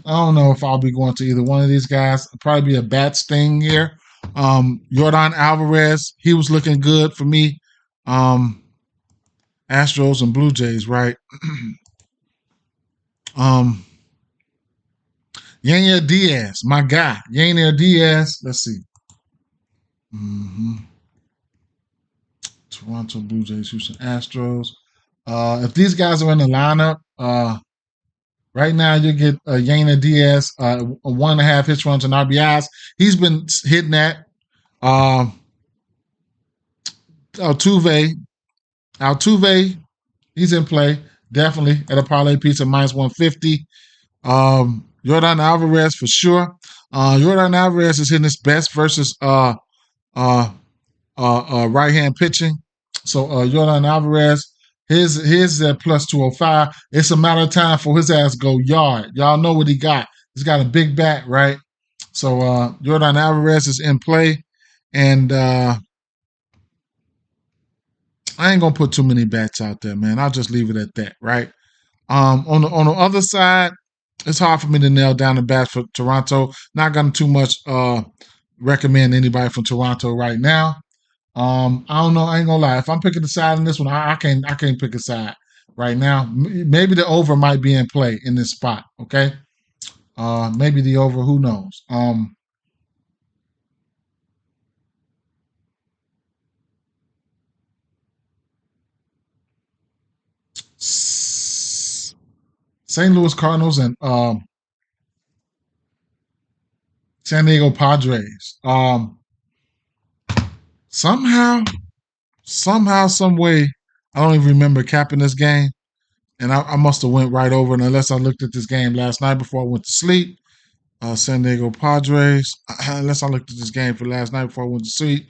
don't know if I'll be going to either one of these guys. It'll probably be a bat sting here. Jordan Alvarez, he was looking good for me. Astros and Blue Jays, right? um, Yainer Diaz, my guy. Yainer Diaz. Let's see. Mm-hmm. Toronto Blue Jays, Houston Astros. If these guys are in the lineup, right now you get Yainer Diaz, a 1.5 hits, runs, and RBIs. He's been hitting that. Altuve, he's in play. Definitely at a parlay piece of -150. Yordan Alvarez for sure. Yordan Alvarez is hitting his best versus right hand pitching. So Yordan Alvarez, his at +205. It's a matter of time for his ass to go yard. Y'all know what he got. He's got a big bat, right? So Yordan Alvarez is in play, and I ain't gonna put too many bats out there, man. I'll just leave it at that, right? On the other side, it's hard for me to nail down the bats for Toronto. Not gonna too much recommend anybody from Toronto right now. I don't know. I ain't gonna lie. If I'm picking a side in this one, I can't pick a side right now. Maybe the over might be in play in this spot. Okay. Maybe the over. Who knows? St. Louis Cardinals and San Diego Padres. Somehow, some way, I don't even remember capping this game, and I must have went right over it unless I looked at this game last night before I went to sleep. San Diego Padres. Unless I looked at this game for last night before I went to sleep.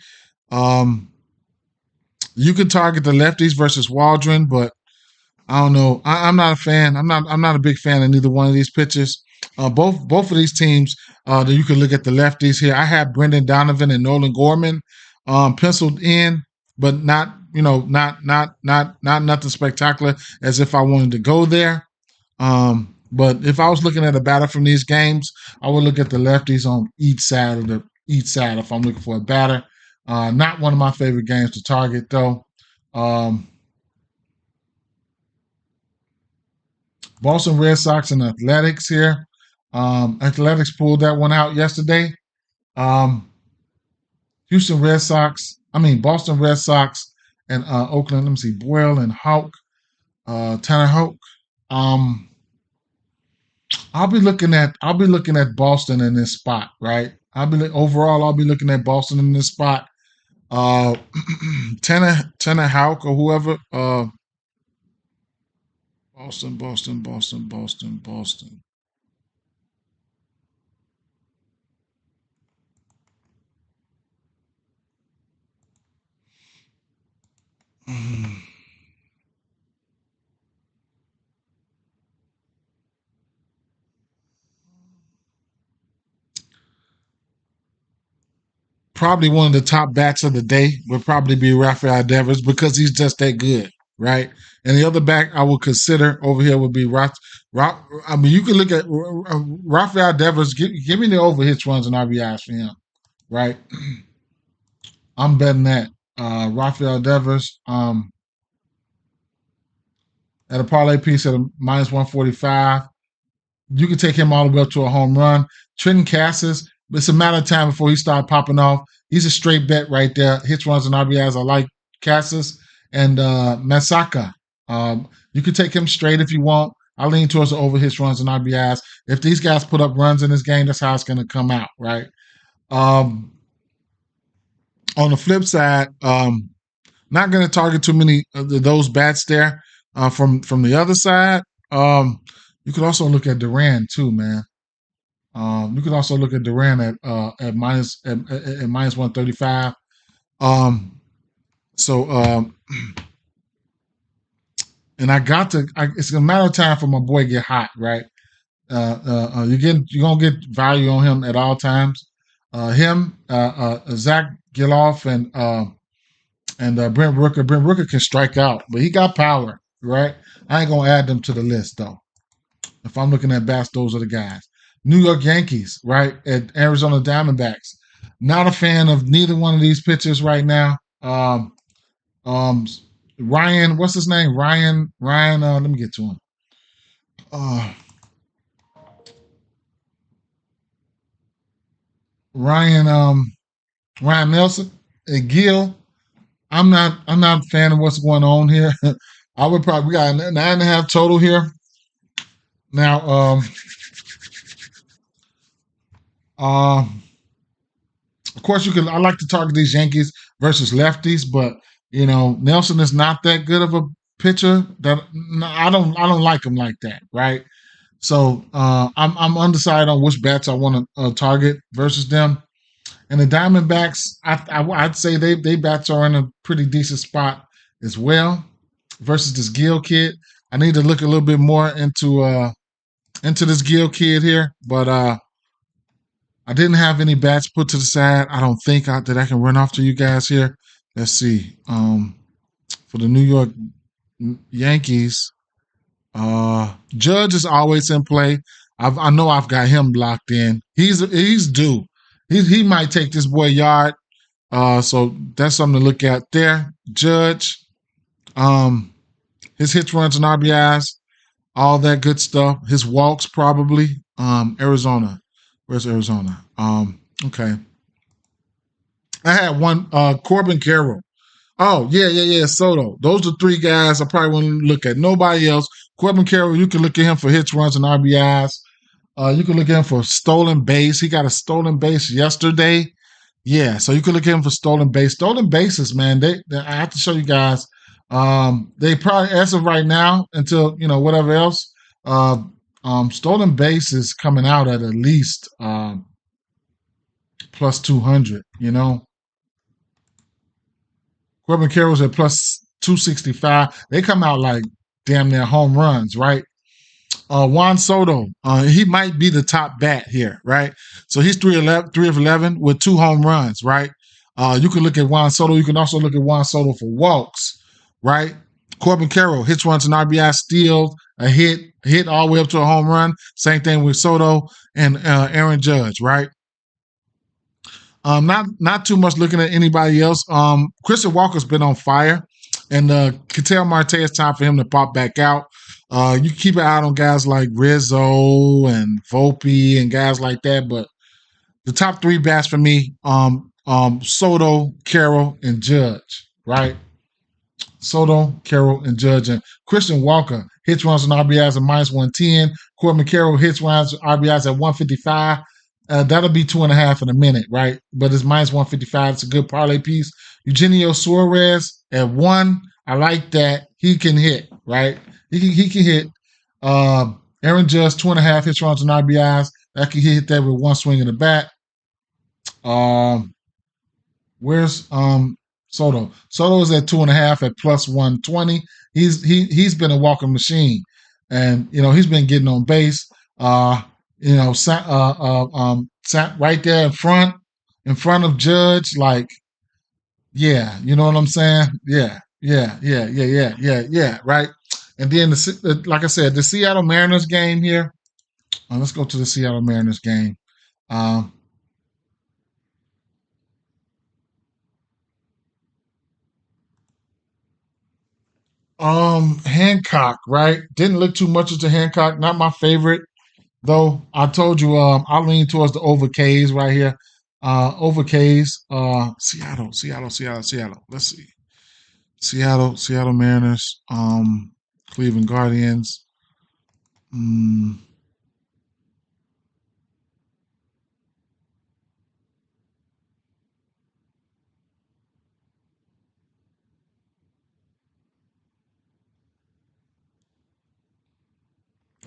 Um, you can target the lefties versus Waldron, but I don't know. I'm not a fan. I'm not a big fan of neither one of these pitchers. Both of these teams. That you can look at the lefties here. I have Brendan Donovan and Nolan Gorman penciled in, but not not nothing spectacular as if I wanted to go there. But if I was looking at a batter from these games, I would look at the lefties on each side if I'm looking for a batter. Not one of my favorite games to target though. Um, Boston Red Sox and Athletics here. Athletics pulled that one out yesterday. Um, Boston Red Sox and Oakland. Let me see, Boyle and Houck, Tanner Houck. Um, I'll be looking at Boston in this spot, right? I'll be looking at Boston in this spot. Uh, Tanner Houck or whoever. Boston. Probably one of the top bats of the day would probably be Rafael Devers because he's just that good, right? And the other back I would consider over here would be I mean, you can look at Rafael Devers. Give me the over hits, runs, and RBIs for him, right? I'm betting that Rafael Devers at a parlay piece at a -145. You can take him all the way up to a home run. Trenton Cassis, it's a matter of time before he starts popping off. He's a straight bet right there. Hits, runs, and RBIs. I like Cassis and Masaka. You can take him straight if you want. I lean towards the over hits, runs, and RBIs. If these guys put up runs in this game, that's how it's going to come out, right? Um, on the flip side, not going to target too many of those bats there. From the other side, you could also look at Duran too, man. You could also look at Duran at -135. Um, so and it's a matter of time for my boy to get hot, right? You're gonna get value on him at all times. Zach Giloff and Brent Rooker. Brent Rooker can strike out, but he got power, right? I ain't gonna add them to the list though. If I'm looking at bats, those are the guys. New York Yankees, right? At Arizona Diamondbacks. Not a fan of neither one of these pitchers right now. Um, Ryan, what's his name? Ryan, let me get to him. Uh, Ryan Ryan Nelson and Gill. I'm not a fan of what's going on here. I would probably we got 9.5 total here. Now uh of course you can I like to target these Yankees versus lefties, but Nelson is not that good of a pitcher that no, I don't like him like that, right? So I'm undecided on which bats I want to target versus them. And the Diamondbacks, I'd say they bats are in a pretty decent spot as well versus this Gill kid. I need to look a little bit more into this Gill kid here, but I didn't have any bats put to the side. I don't think that I can run off to you guys here. Let's see. For the New York Yankees, Judge is always in play. I know I've got him locked in. He's due. He might take this boy yard. So that's something to look at there. Judge, his hits, runs, and RBIs, all that good stuff. His walks probably. Arizona. Where's Arizona? Okay. I had one. Corbin Carroll. Oh, yeah. Soto. Those are three guys I probably want to look at. Nobody else. Corbin Carroll, you can look at him for hits, runs, and RBIs. You can look at him for stolen base. He got a stolen base yesterday. Yeah, so you can look at him for stolen base. Stolen bases, man. I have to show you guys. They probably, as of right now, until whatever else, stolen bases coming out at least plus 200. Corbin Carroll's at plus 265. They come out like damn near home runs, right? Juan Soto, he might be the top bat here, right? So he's 3 of 11 with 2 home runs, right? You can look at Juan Soto. You can also look at Juan Soto for walks, right? Corbin Carroll, hits, runs, and RBI, steals, a hit all the way up to a home run. Same thing with Soto and Aaron Judge, right? Not too much looking at anybody else. Christian Walker's been on fire, and Ketel Marte, it's time for him to pop back out. You keep an eye on guys like Rizzo and Volpe and guys like that, but the top 3 bats for me, Soto, Carroll, and Judge, right? Soto, Carroll, and Judge. And Christian Walker, hits, runs, and RBIs at minus 110. Corbin Carroll, hits, runs, RBIs at 155. That'll be 2.5 in a minute, right? But it's minus 155. It's a good parlay piece. Eugenio Suarez at 1. I like that. He can hit, right? He can hit. Aaron Judge, 2.5 hits, runs, and RBIs. That can hit that with 1 swing of the bat. Where's Soto? Soto is at 2.5 at plus 120. He's been a walking machine, and he's been getting on base. Sat right there in front of Judge, like, yeah, you know what I'm saying? Yeah, right. And then like I said, the Seattle Mariners game here. Let's go to the Seattle Mariners game. Hancock, right? Didn't look too much into Hancock. Not my favorite, though. I told you, I lean towards the over K's right here. Over K's. Seattle. Let's see. Seattle Mariners. Cleveland Guardians.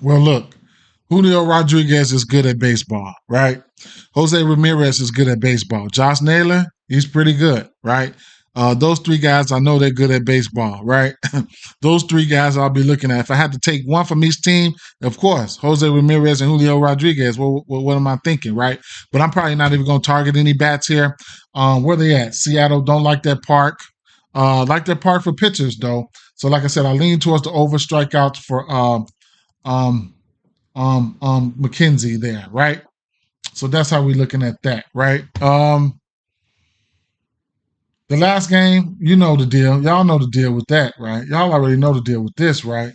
Well, look, Julio Rodriguez is good at baseball, right? Jose Ramirez is good at baseball. Josh Naylor, he's pretty good, right? Those 3 guys, I know they're good at baseball, right? Those 3 guys I'll be looking at. If I had to take one from each team, of course, Jose Ramirez and Julio Rodriguez. What am I thinking, right? But I'm probably not even going to target any bats here. Where they at? Seattle, don't like that park. Like that park for pitchers, though. So, like I said, I lean towards the over strikeouts for McKenzie there, right? So that's how we're looking at that, right? The last game, you know the deal. Y'all know the deal with that, right? Y'all already know the deal with this, right?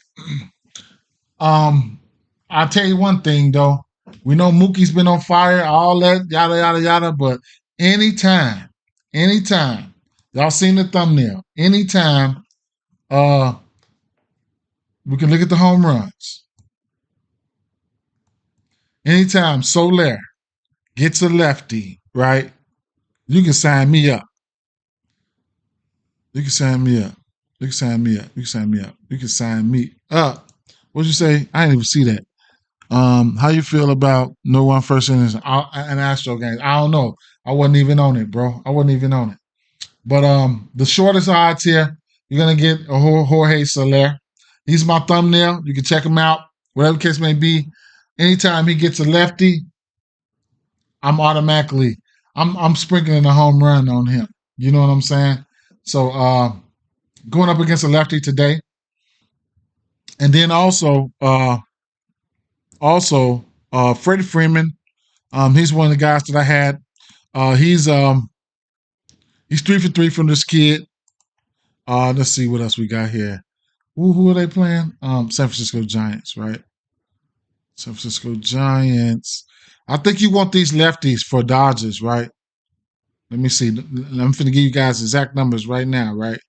I'll tell you one thing though. We know Mookie's been on fire, all that, yada, yada, yada. But anytime, anytime, y'all seen the thumbnail, anytime we can look at the home runs. Anytime Soler gets a lefty, right? You can sign me up. You can sign me up. You can sign me up. You can sign me up. You can sign me up. What'd you say? I didn't even see that. How you feel about no run first innings and Astro games? I don't know. I wasn't even on it, bro. I wasn't even on it. But the shortest odds here, you're gonna get a Jorge Soler. He's my thumbnail. You can check him out, whatever the case may be. Anytime he gets a lefty, I'm sprinkling a home run on him. You know what I'm saying? So going up against a lefty today, and then also Freddie Freeman. He's one of the guys that I had. He's 3 for 3 from this kid. Let's see what else we got here. Who are they playing? San Francisco Giants, right? San Francisco Giants. I think you want these lefties for Dodgers, right? Let me see. I'm going to give you guys exact numbers right now, right?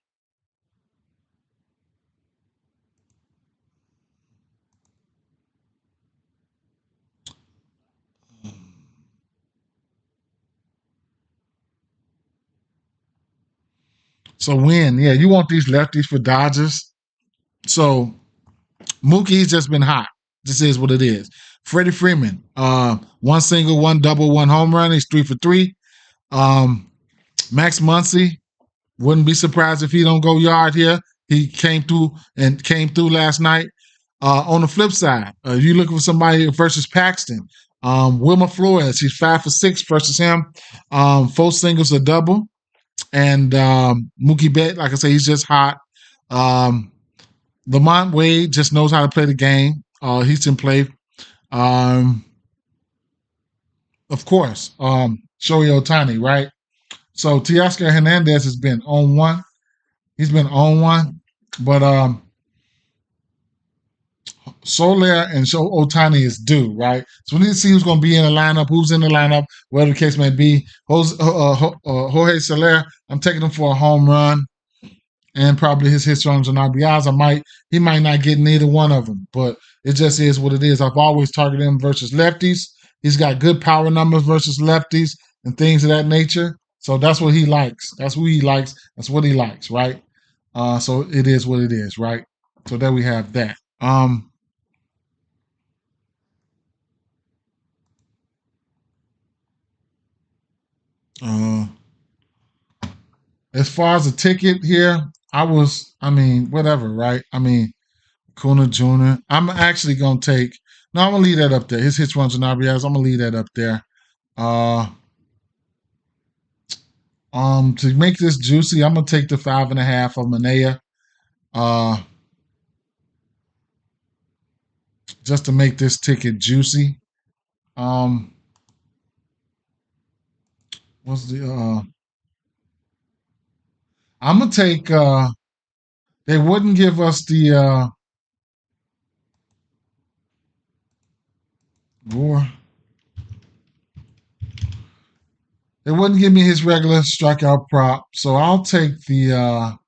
So yeah, you want these lefties for Dodgers. So Mookie's just been hot. This is what it is. Freddie Freeman, one single, one double, one home run. He's 3 for 3. Max Muncy, wouldn't be surprised if he don't go yard here. He came through last night. On the flip side, you looking for somebody versus Paxton. Wilmer Flores, he's 5 for 6 versus him. 4 singles, a double. And Mookie Betts, like I say, he's just hot. Lamont Wade just knows how to play the game. He's in play. Of course, Shohei Ohtani, right? So Teoscar Hernandez has been on one. He's been on one. But Soler and Ohtani is due, right? So we need to see who's going to be in the lineup, who's in the lineup, whatever the case may be. Jorge Soler, I'm taking him for a home run and probably his hit runs and RBIs. He might not get neither one of them, but it just is what it is. I've always targeted him versus lefties. He's got good power numbers versus lefties and things of that nature. So that's what he likes. That's who he likes. That's what he likes, right? So it is what it is, right? So there we have that. As far as the ticket here, whatever, right? Kuna Jr. I'm actually gonna take. No, I'm gonna leave that up there. His hits, runs, and RBIs. I'm gonna leave that up there. Uh, to make this juicy, I'm gonna take the 5.5 of Manea. Uh, just to make this ticket juicy. Um, what's the? I'm gonna take. They wouldn't give us the. War. They wouldn't give me his regular strikeout prop, so I'll take the.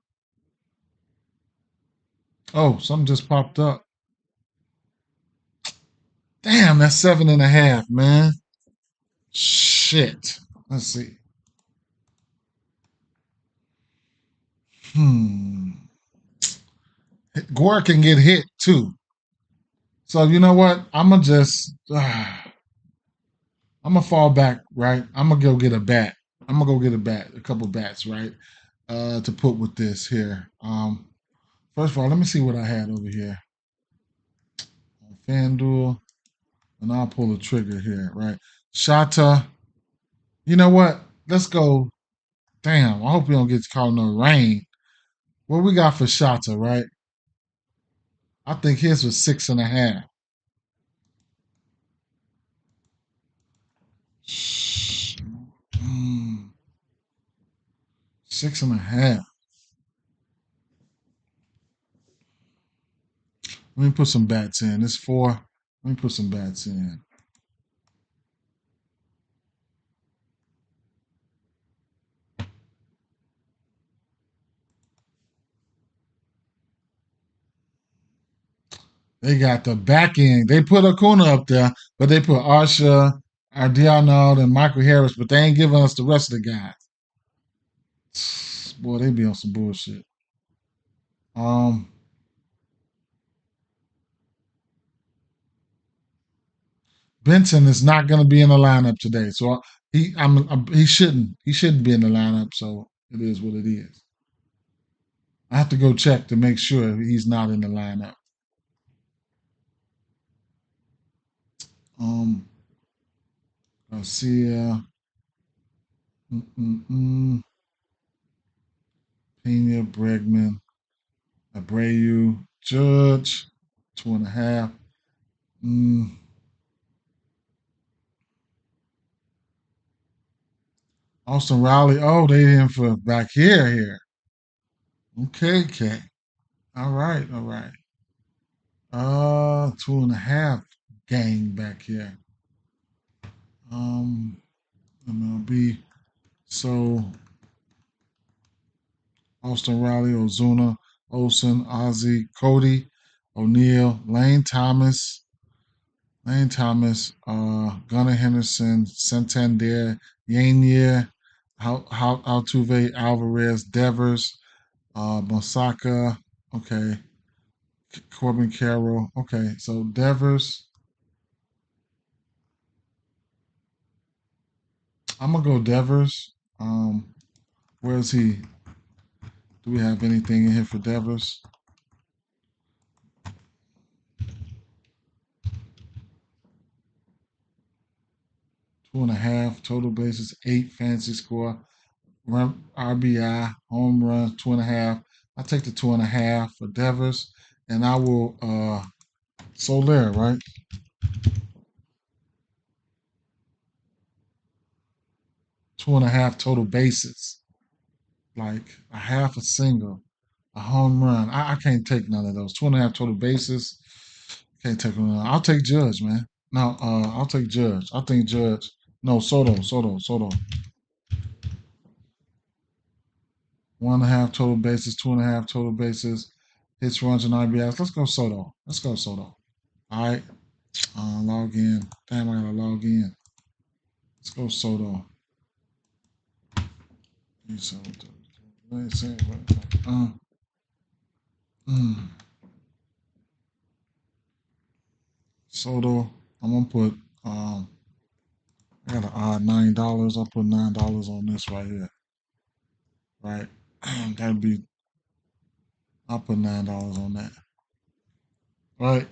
Oh, something just popped up. Damn, that's 7.5, man. Shit. Let's see. Gore can get hit too. So you know what? I'm gonna fall back, right? I'm gonna go get a bat. I'm gonna go get a bat, a couple bats, right? To put with this here. First of all, let me see what I had over here on FanDuel, and I'll pull the trigger here, right? Shata. You know what? Let's go. Damn, I hope we don't get caught in no rain. What we got for Shata, right? I think his was 6.5. Mm, 6.5. Let me put some bats in. It's 4. Let me put some bats in. They got the back end. They put Acuna up there, but they put Arsha, Ardiarnold, and Michael Harris, but they ain't giving us the rest of the guys. Boy, they be on some bullshit. Um, Benson is not going to be in the lineup today, so he shouldn't be in the lineup. So it is what it is. I have to go check to make sure he's not in the lineup. Um, Garcia, mm-mm-mm, Pena, Bregman, Abreu, Judge, 2.5. Mm, Austin Riley. Oh, they in for back here. Okay, okay. All right, all right. 2.5 gang back here. Um, MLB. So Austin Riley, Ozuna, Olson, Ozzy, Cody, O'Neill, Gunnar Henderson, Santander, Yanier, Altuve, Alvarez, Devers, Mosaka, okay, Corbin Carroll, okay. So Devers, I'm gonna go Devers. Where's he? Do we have anything in here for Devers? 2.5 total bases, 8 fantasy score, RBI, home runs, 2.5. I'll take the 2.5 for Devers, and I will Soler, right? 2.5 total bases, like a half a single, a home run. I can't take none of those. 2.5 total bases. Can't take one. I'll take Judge, man. No, I'll take Judge. I think Judge. No, Soto. 1.5 total bases, 2.5 total bases, hits, runs, and RBIs. Let's go Soto. Let's go Soto. All right. Log in. Damn, I gotta log in. Let's go Soto. Soto. Uh, mm. Soto. I'm gonna put. I got an odd $9. I'll put $9 on this right here. Right. That'd be. I'll put $9 on that. Right.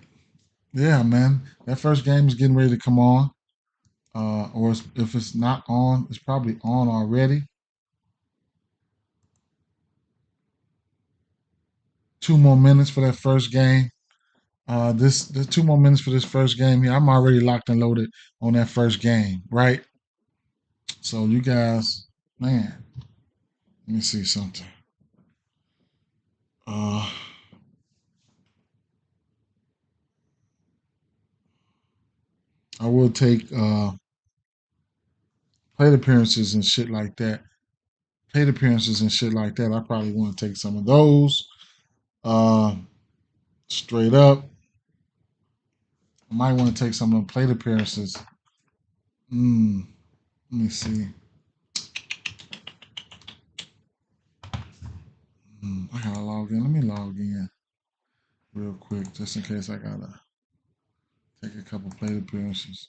Yeah, man. That first game is getting ready to come on. Or if it's not on, it's probably on already. 2 more minutes for that first game. There's 2 more minutes for this first game here. I'm already locked and loaded on that first game, right? So you guys, man, let me see something. Uh, I will take plate appearances and shit like that. Plate appearances and shit like that. I probably want to take some of those. Uh, Straight up, I might want to take some of the plate appearances. Mm, Let me see. I gotta log in. Let me log in real quick, just in case I gotta take a couple plate appearances.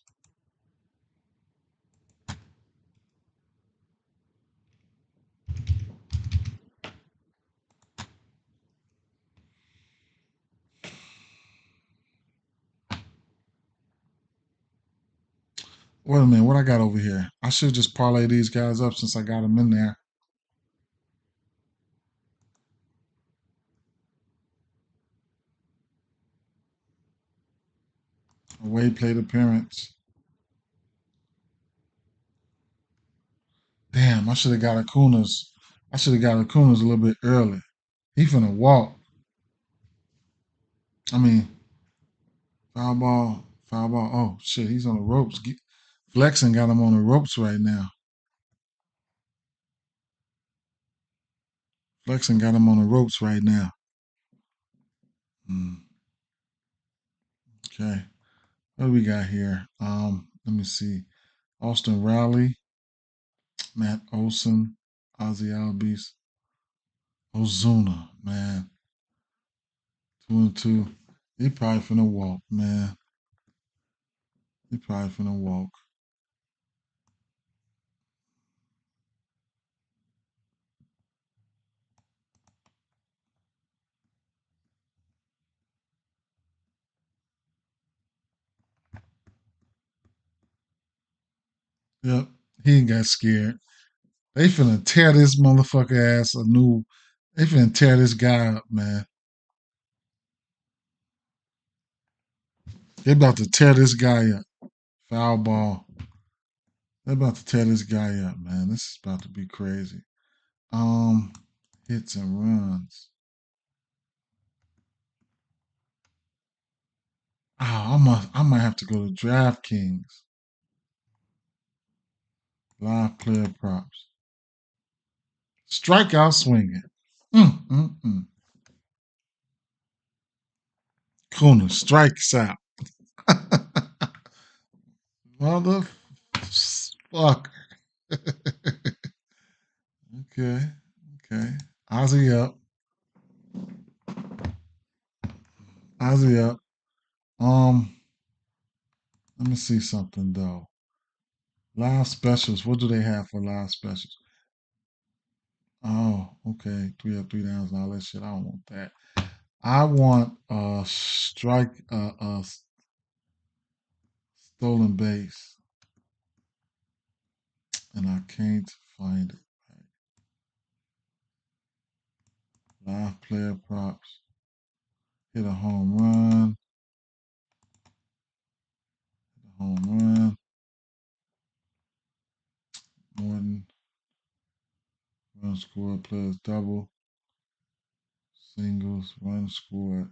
Wait a minute, what I got over here? I should just parlay these guys up since I got them in there. Away plate appearance. Damn, I should have got Acuna's. I should have got Acuna's a little bit early. He finna walk. I mean, foul ball. Oh shit, he's on the ropes. Flexing got him on the ropes right now. Flexing got him on the ropes right now. Mm. Okay. What do we got here? Let me see. Austin Riley, Matt Olson, Ozzy Albies, Ozuna, man. 2-2. He probably finna walk, man. He probably finna walk. Yep. He ain't got scared. They finna tear this motherfucker ass a new. They finna tear this guy up, man. They about to tear this guy up. Foul ball. They're about to tear this guy up, man. This is about to be crazy. Um, Hits and runs. Oh, I might have to go to DraftKings. Live player props. Strikeout swinging. Mm, mm, mm. Kuna strikes out. Motherfucker. Okay. Okay. Ozzy up. Ozzy up. Um, Let me see something though. Live specials. What do they have for live specials? Oh, okay. 3 up, 3 downs, and all that shit. I don't want that. I want stolen base, and I can't find it. Live player props. Hit a home run. Hit a home run. Morton. Run scored. Players double. Singles. Run scored.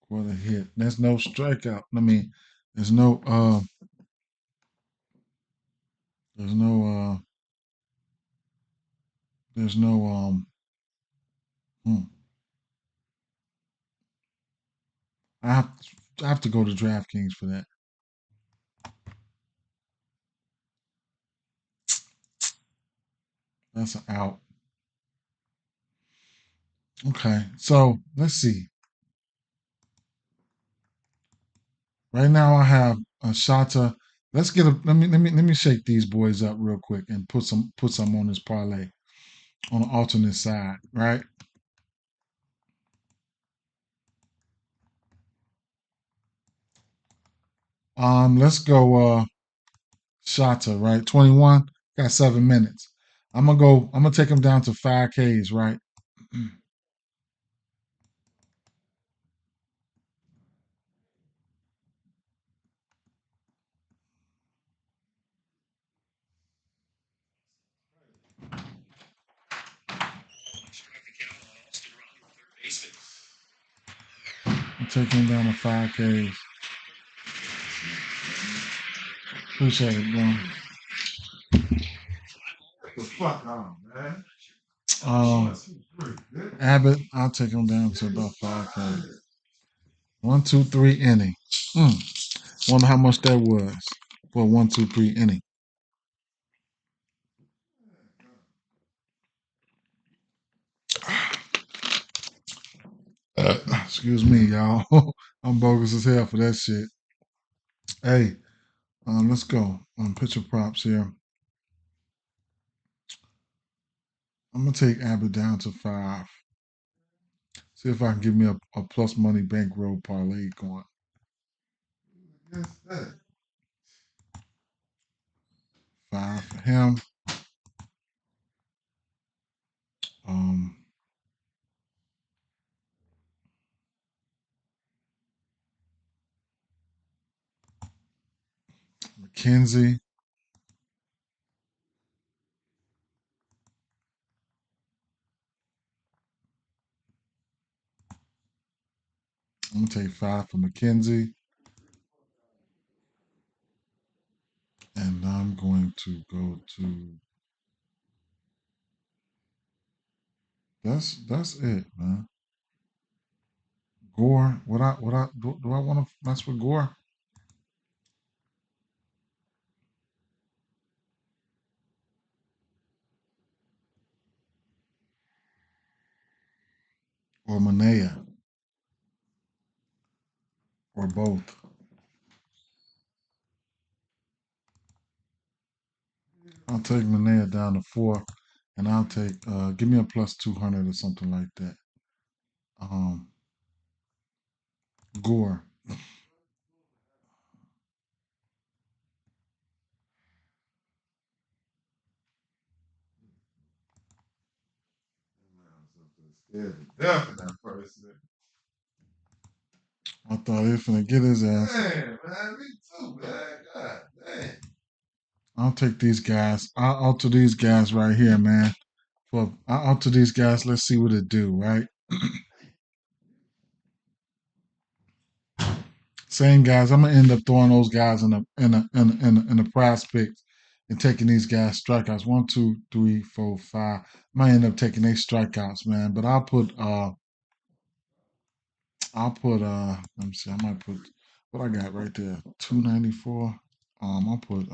Quarter hit. There's no strikeout. I mean, there's no there's no there's no hmm. I have I have to go to DraftKings for that. That's an out. Okay, so let's see. Right now I have a Shata. Let's get a let me shake these boys up real quick and put some on this parlay on the alternate side, right? Let's go Shata, right? 21, got 7 minutes. I'm gonna take him down to 5Ks, right? I'm taking him down to 5Ks. Appreciate it, bro. The fuck on, man. Abbott, I'll take him down to about 5K. 1, 2, 3 inning. Wonder how much that was for 1, 2, 3 inning. Excuse me, y'all. I'm bogus as hell for that shit. Hey, let's go. Picture props here. I'm gonna take Abbott down to 5. See if I can give me a plus money bankroll parlay going. Yes, 5 for him. Um, McKenzie. I'm gonna take 5 for McKenzie, and I'm going to go to. That's it, man. Gore. Do I want to mess with Gore or Manea or both? I'll take Manea down to 4, and I'll take give me a plus 200 or something like that. Um, Gore. Scared to death of that person. I thought he was finna get his ass. Man, me too, man. God damn. I'll take these guys. I'll alter these guys right here, man. I'll alter these guys. Let's see what it do, right? Same guys. I'm gonna end up throwing those guys in the prize picks and taking these guys strikeouts. 1, 2, 3, 4, 5. I might end up taking 8 strikeouts, man. But let me see, I might put what I got right there. 294. I'll put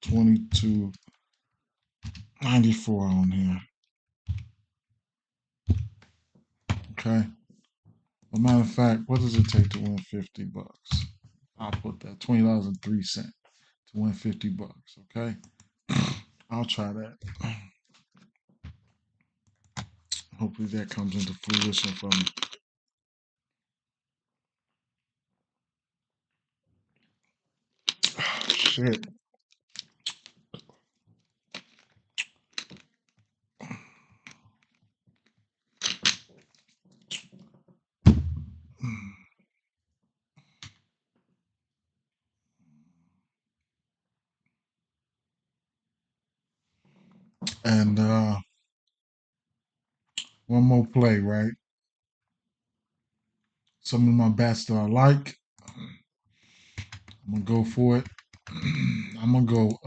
2294 on here. Okay. As a matter of fact, what does it take to win $50? I'll put that $20.03 to win $50. Okay. I'll try that. Hopefully that comes into fruition for me. Shit. And one more play, right? Some of my bats that I like. I'm gonna go for it. I'm gonna go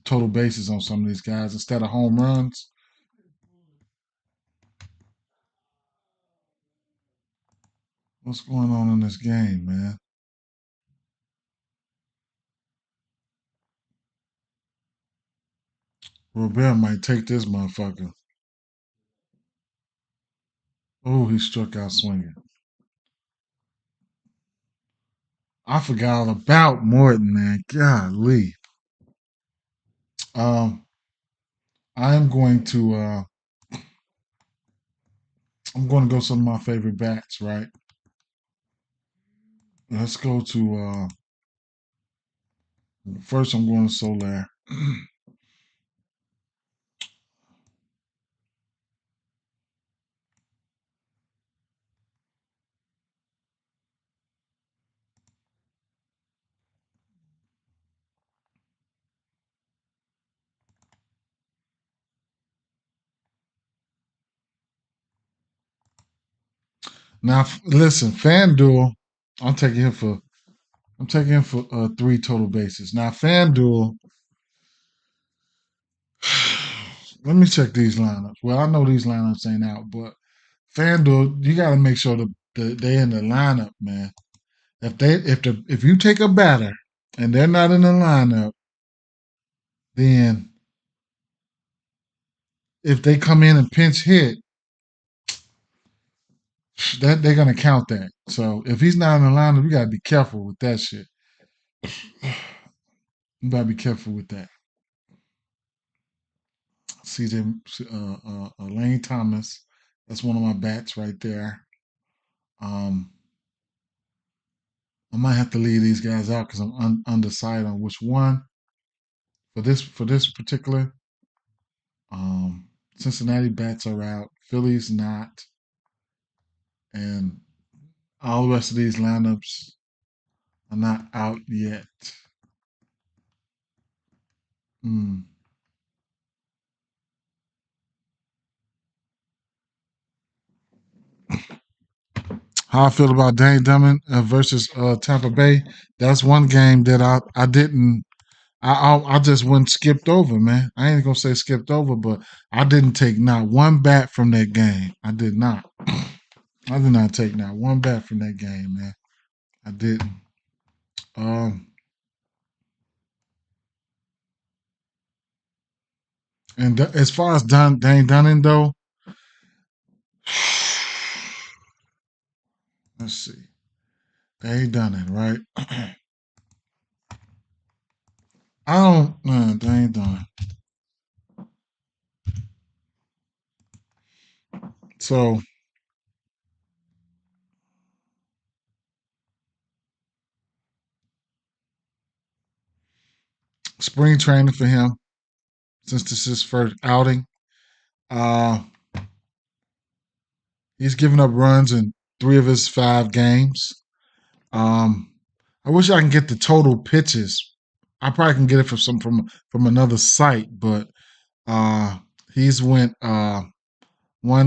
total bases on some of these guys instead of home runs. What's going on in this game, man? Robert might take this motherfucker. Oh, he struck out swinging. I forgot all about Morton, man. Golly. Um, I am going to I'm going to go some of my favorite bats, right? Let's go to first. I'm going to Soler. Now, listen, FanDuel. I'm taking him for I'm taking him for 3 total bases. Now, FanDuel. Let me check these lineups. Well, I know these lineups ain't out, but FanDuel, you got to make sure they in the lineup, man. If you take a batter and they're not in the lineup, then if they come in and pinch hit, that they're gonna count that. So if he's not in the lineup, you gotta be careful with that shit. You gotta be careful with that. CJ Lane Thomas, that's one of my bats right there. Um, I might have to leave these guys out because I'm undecided on which one for this particular. Um, Cincinnati bats are out, Phillies not, and all the rest of these lineups are not out yet. Mm. How I feel about Dane Drummond versus Tampa Bay. That's one game that I didn't I just went skipped over, man. I ain't gonna say skipped over, but I didn't take not one bat from that game. I did not. I did not take not one bet from that game, man. I didn't. Um, and as far as Dane Dunning though, let's see, Dane Dunning, right? I don't, Dane Dunning. So spring training for him since this is his first outing. Uh, he's given up runs in 3 of his 5 games. Um, I wish I can get the total pitches. I probably can get it from another site, but uh, he's went 1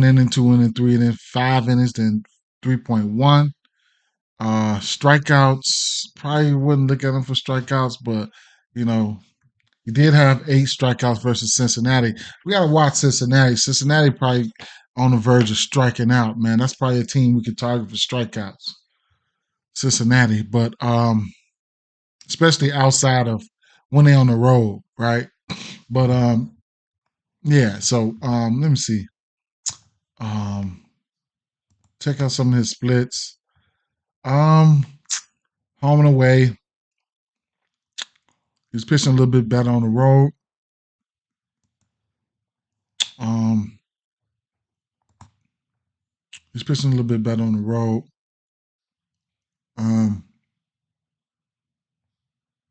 inning, 2 inning, 3 inning, 5 innings, then 3.1. Strikeouts, probably wouldn't look at him for strikeouts, but you know, he did have 8 strikeouts versus Cincinnati. We got to watch Cincinnati. Cincinnati probably on the verge of striking out, man. That's probably a team we could target for strikeouts. Cincinnati, but especially outside of when they're on the road, right? But yeah. So let me see. Um, check out some of his splits. Um, home and away. He's pitching a little bit better on the road. Um, he's pitching a little bit better on the road. Um,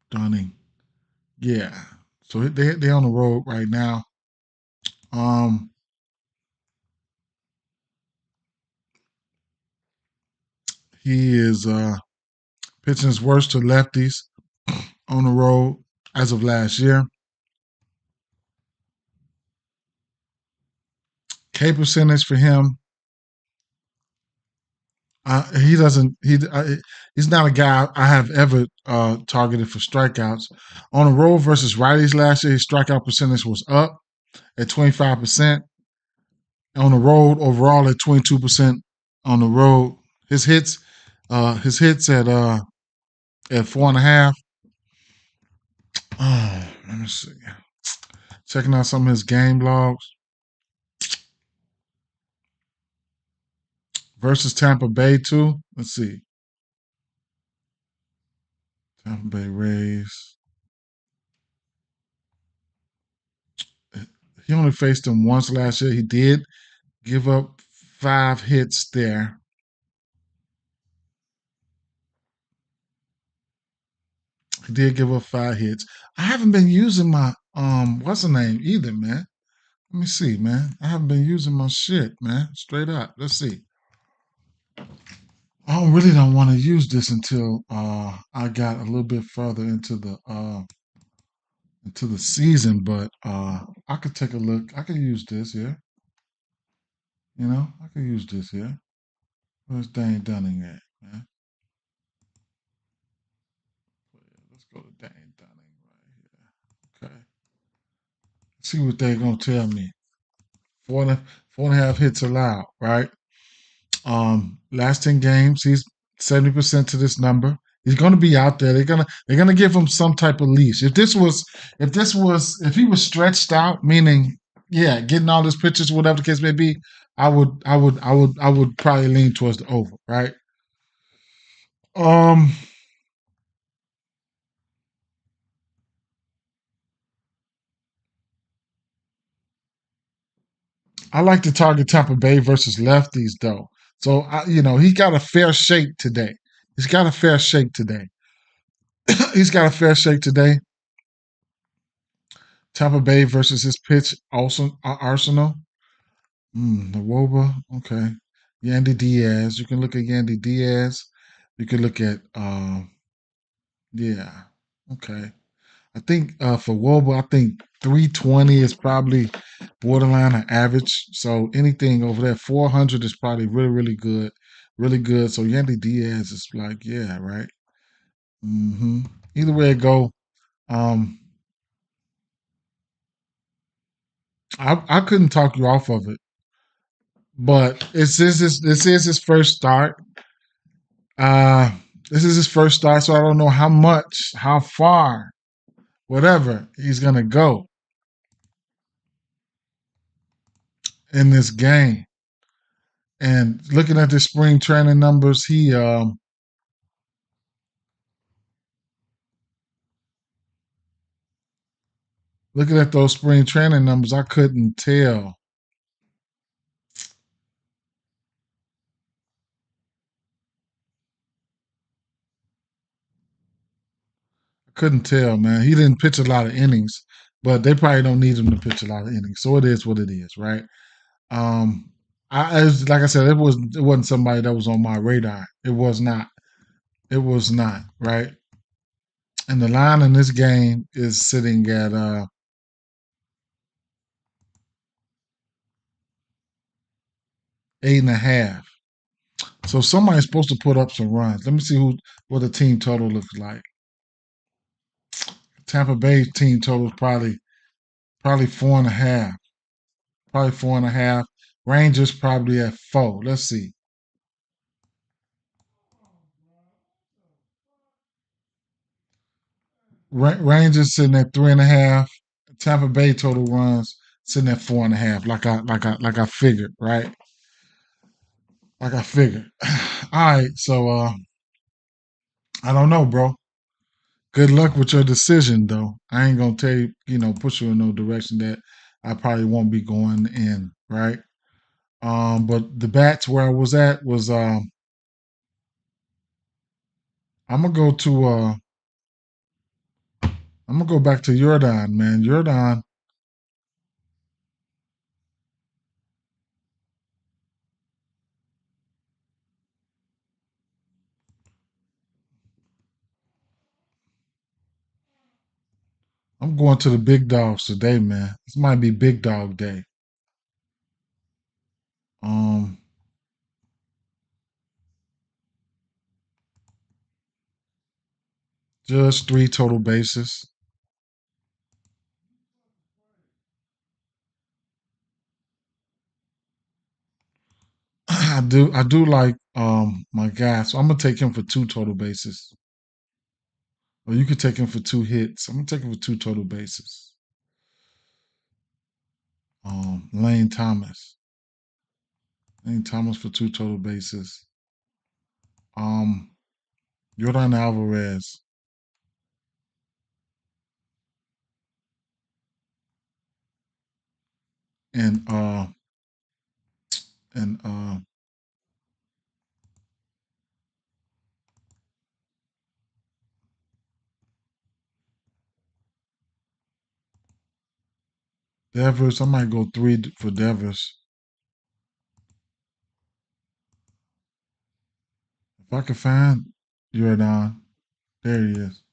Dunning. Yeah. So they on the road right now. Um, he is pitching his worst to lefties on the road as of last year. K percentage for him. He doesn't. He's not a guy I have ever targeted for strikeouts. On the road versus righties last year, his strikeout percentage was up at 25%. On the road overall at 22% on the road. His hits at 4.5. Let me see. Checking out some of his game logs versus Tampa Bay too. Let's see. Tampa Bay Rays. He only faced them once last year. He did give up 5 hits there. He did give up 5 hits. I haven't been using my what's the name either, man. Let me see, man. I haven't been using my shit, man. Straight up. Let's see. I really don't want to use this until I got a little bit further into the season, but I could take a look. I could use this here. I could use this here. Where's Dane Dunning at, man? Let's go to Dane Dunning right here. Okay. Let's see what they're gonna tell me. Four and a half hits allowed, right? Last 10 games, he's 70% to this number. He's going to be out there. They're gonna give him some type of leash. If he was stretched out, meaning yeah, getting all his pitches, whatever the case may be, I would probably lean towards the over, right? Um, I like to target Tampa Bay versus lefties though. So he got a fair shake today. He's got a fair shake today. He's got a fair shake today. Tampa Bay versus his pitch also Arsenal. The Woba. Okay. Yandy Diaz. You can look at Yandy Diaz. You can look at yeah. Okay. I think for Woba, I think 320 is probably borderline an average. So anything over there, 400 is probably really, really good. Really good. So Yandy Diaz is like, yeah, right. hmm Either way it go, um, I couldn't talk you off of it. but this is his first start. Uh, this is his first start, so I don't know how much, how far, whatever he's gonna go in this game. And looking at the spring training numbers, he looking at those spring training numbers, I couldn't tell. I couldn't tell, man. He didn't pitch a lot of innings, but they probably don't need him to pitch a lot of innings. So it is what it is, right? Um, like I said, it wasn't somebody that was on my radar. It was not. It was not, right? And the line in this game is sitting at 8.5. So somebody's supposed to put up some runs. Let me see what the team total looks like. Tampa Bay team total is probably 4.5. Probably 4.5. Rangers probably at 4. Let's see. Rangers sitting at 3.5. Tampa Bay total runs sitting at 4.5. Like I figured, right? Like I figured. All right, so I don't know, bro. Good luck with your decision, though. I ain't gonna tell you, push you in no direction that I probably won't be going in, right? But the bats where I was at was I'm gonna go to I'm gonna go back to Jordan, man. Jordan, I'm going to the big dogs today, man. This might be big dog day. Um, just 3 total bases. I do like my guy, so I'm gonna take him for 2 total bases. Or you could take him for 2 hits. I'm gonna take him for 2 total bases. Lane Thomas. Lane Thomas for 2 total bases. Um, Jordan Alvarez and and Devers. I might go 3 for Devers. If I can find Jordan, there he is.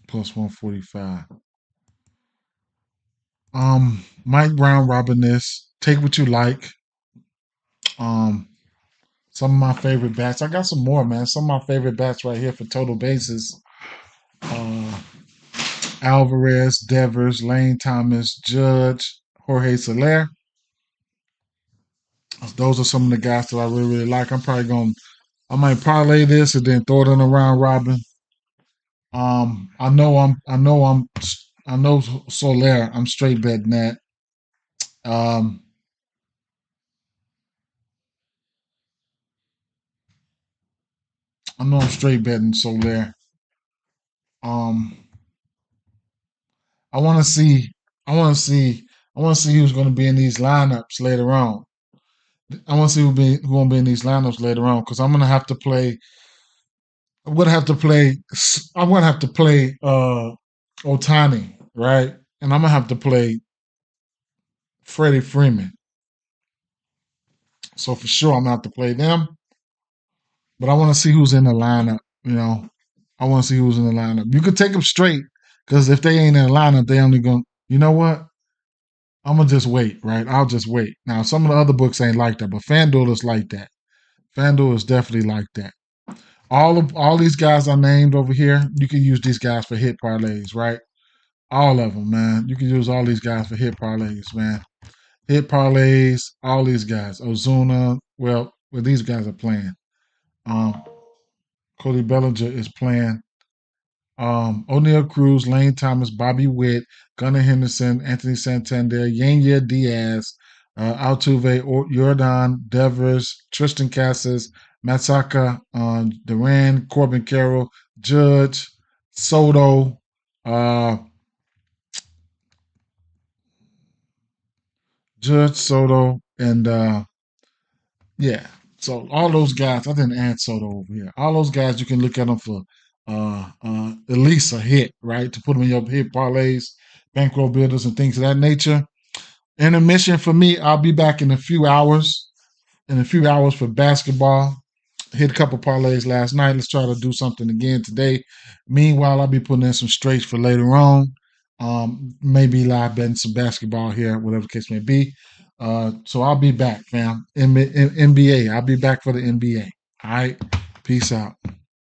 Plus 145. Mike Brown robbing this. Take what you like. Um, some of my favorite bats. I got some more, man. Some of my favorite bats right here for total bases. Uh, Alvarez, Devers, Lane Thomas, Judge, Jorge Soler. Those are some of the guys that I really, really like. I might parlay this and then throw it in a round robin. I know Soler. I'm straight betting that. Um, I know I'm straight betting Soler. Um, I want to see. I want to see. I want to see who's going to be in these lineups later on. I want to see who going to be in these lineups later on because I'm going to have to play. I'm going to have to play. I'm going to have to play Otani, right? And I'm going to have to play Freddie Freeman. So for sure, I'm going to have to play them. But I want to see who's in the lineup. I want to see who's in the lineup. You could take them straight because if they ain't in the lineup, they only going. You know what? I'm gonna just wait, right? I'll just wait. Now, some of the other books ain't like that, but FanDuel is like that. FanDuel is definitely like that. All these guys I named over here, you can use these guys for hit parlays, right? All of them, man. You can use all these guys for hit parlays, man. Hit parlays, all these guys. Ozuna, well, these guys are playing. Um, Cody Bellinger is playing. O'Neal Cruz, Lane Thomas, Bobby Witt, Gunnar Henderson, Anthony Santander, Yanya Diaz, Altuve, Jordan, Devers, Tristan Casas, Matsaka, Duran, Corbin Carroll, Judge, Soto, uh, and yeah. So all those guys, I didn't add Soto over here. All those guys, you can look at them for at least a hit, right? To put them in your hit parlays, bankroll builders, and things of that nature. Intermission for me. I'll be back in a few hours. In a few hours for basketball. Hit a couple parlays last night. Let's try to do something again today. Meanwhile, I'll be putting in some straights for later on. Maybe live betting some basketball here, whatever the case may be. So I'll be back, fam. NBA. I'll be back for the NBA. All right. Peace out.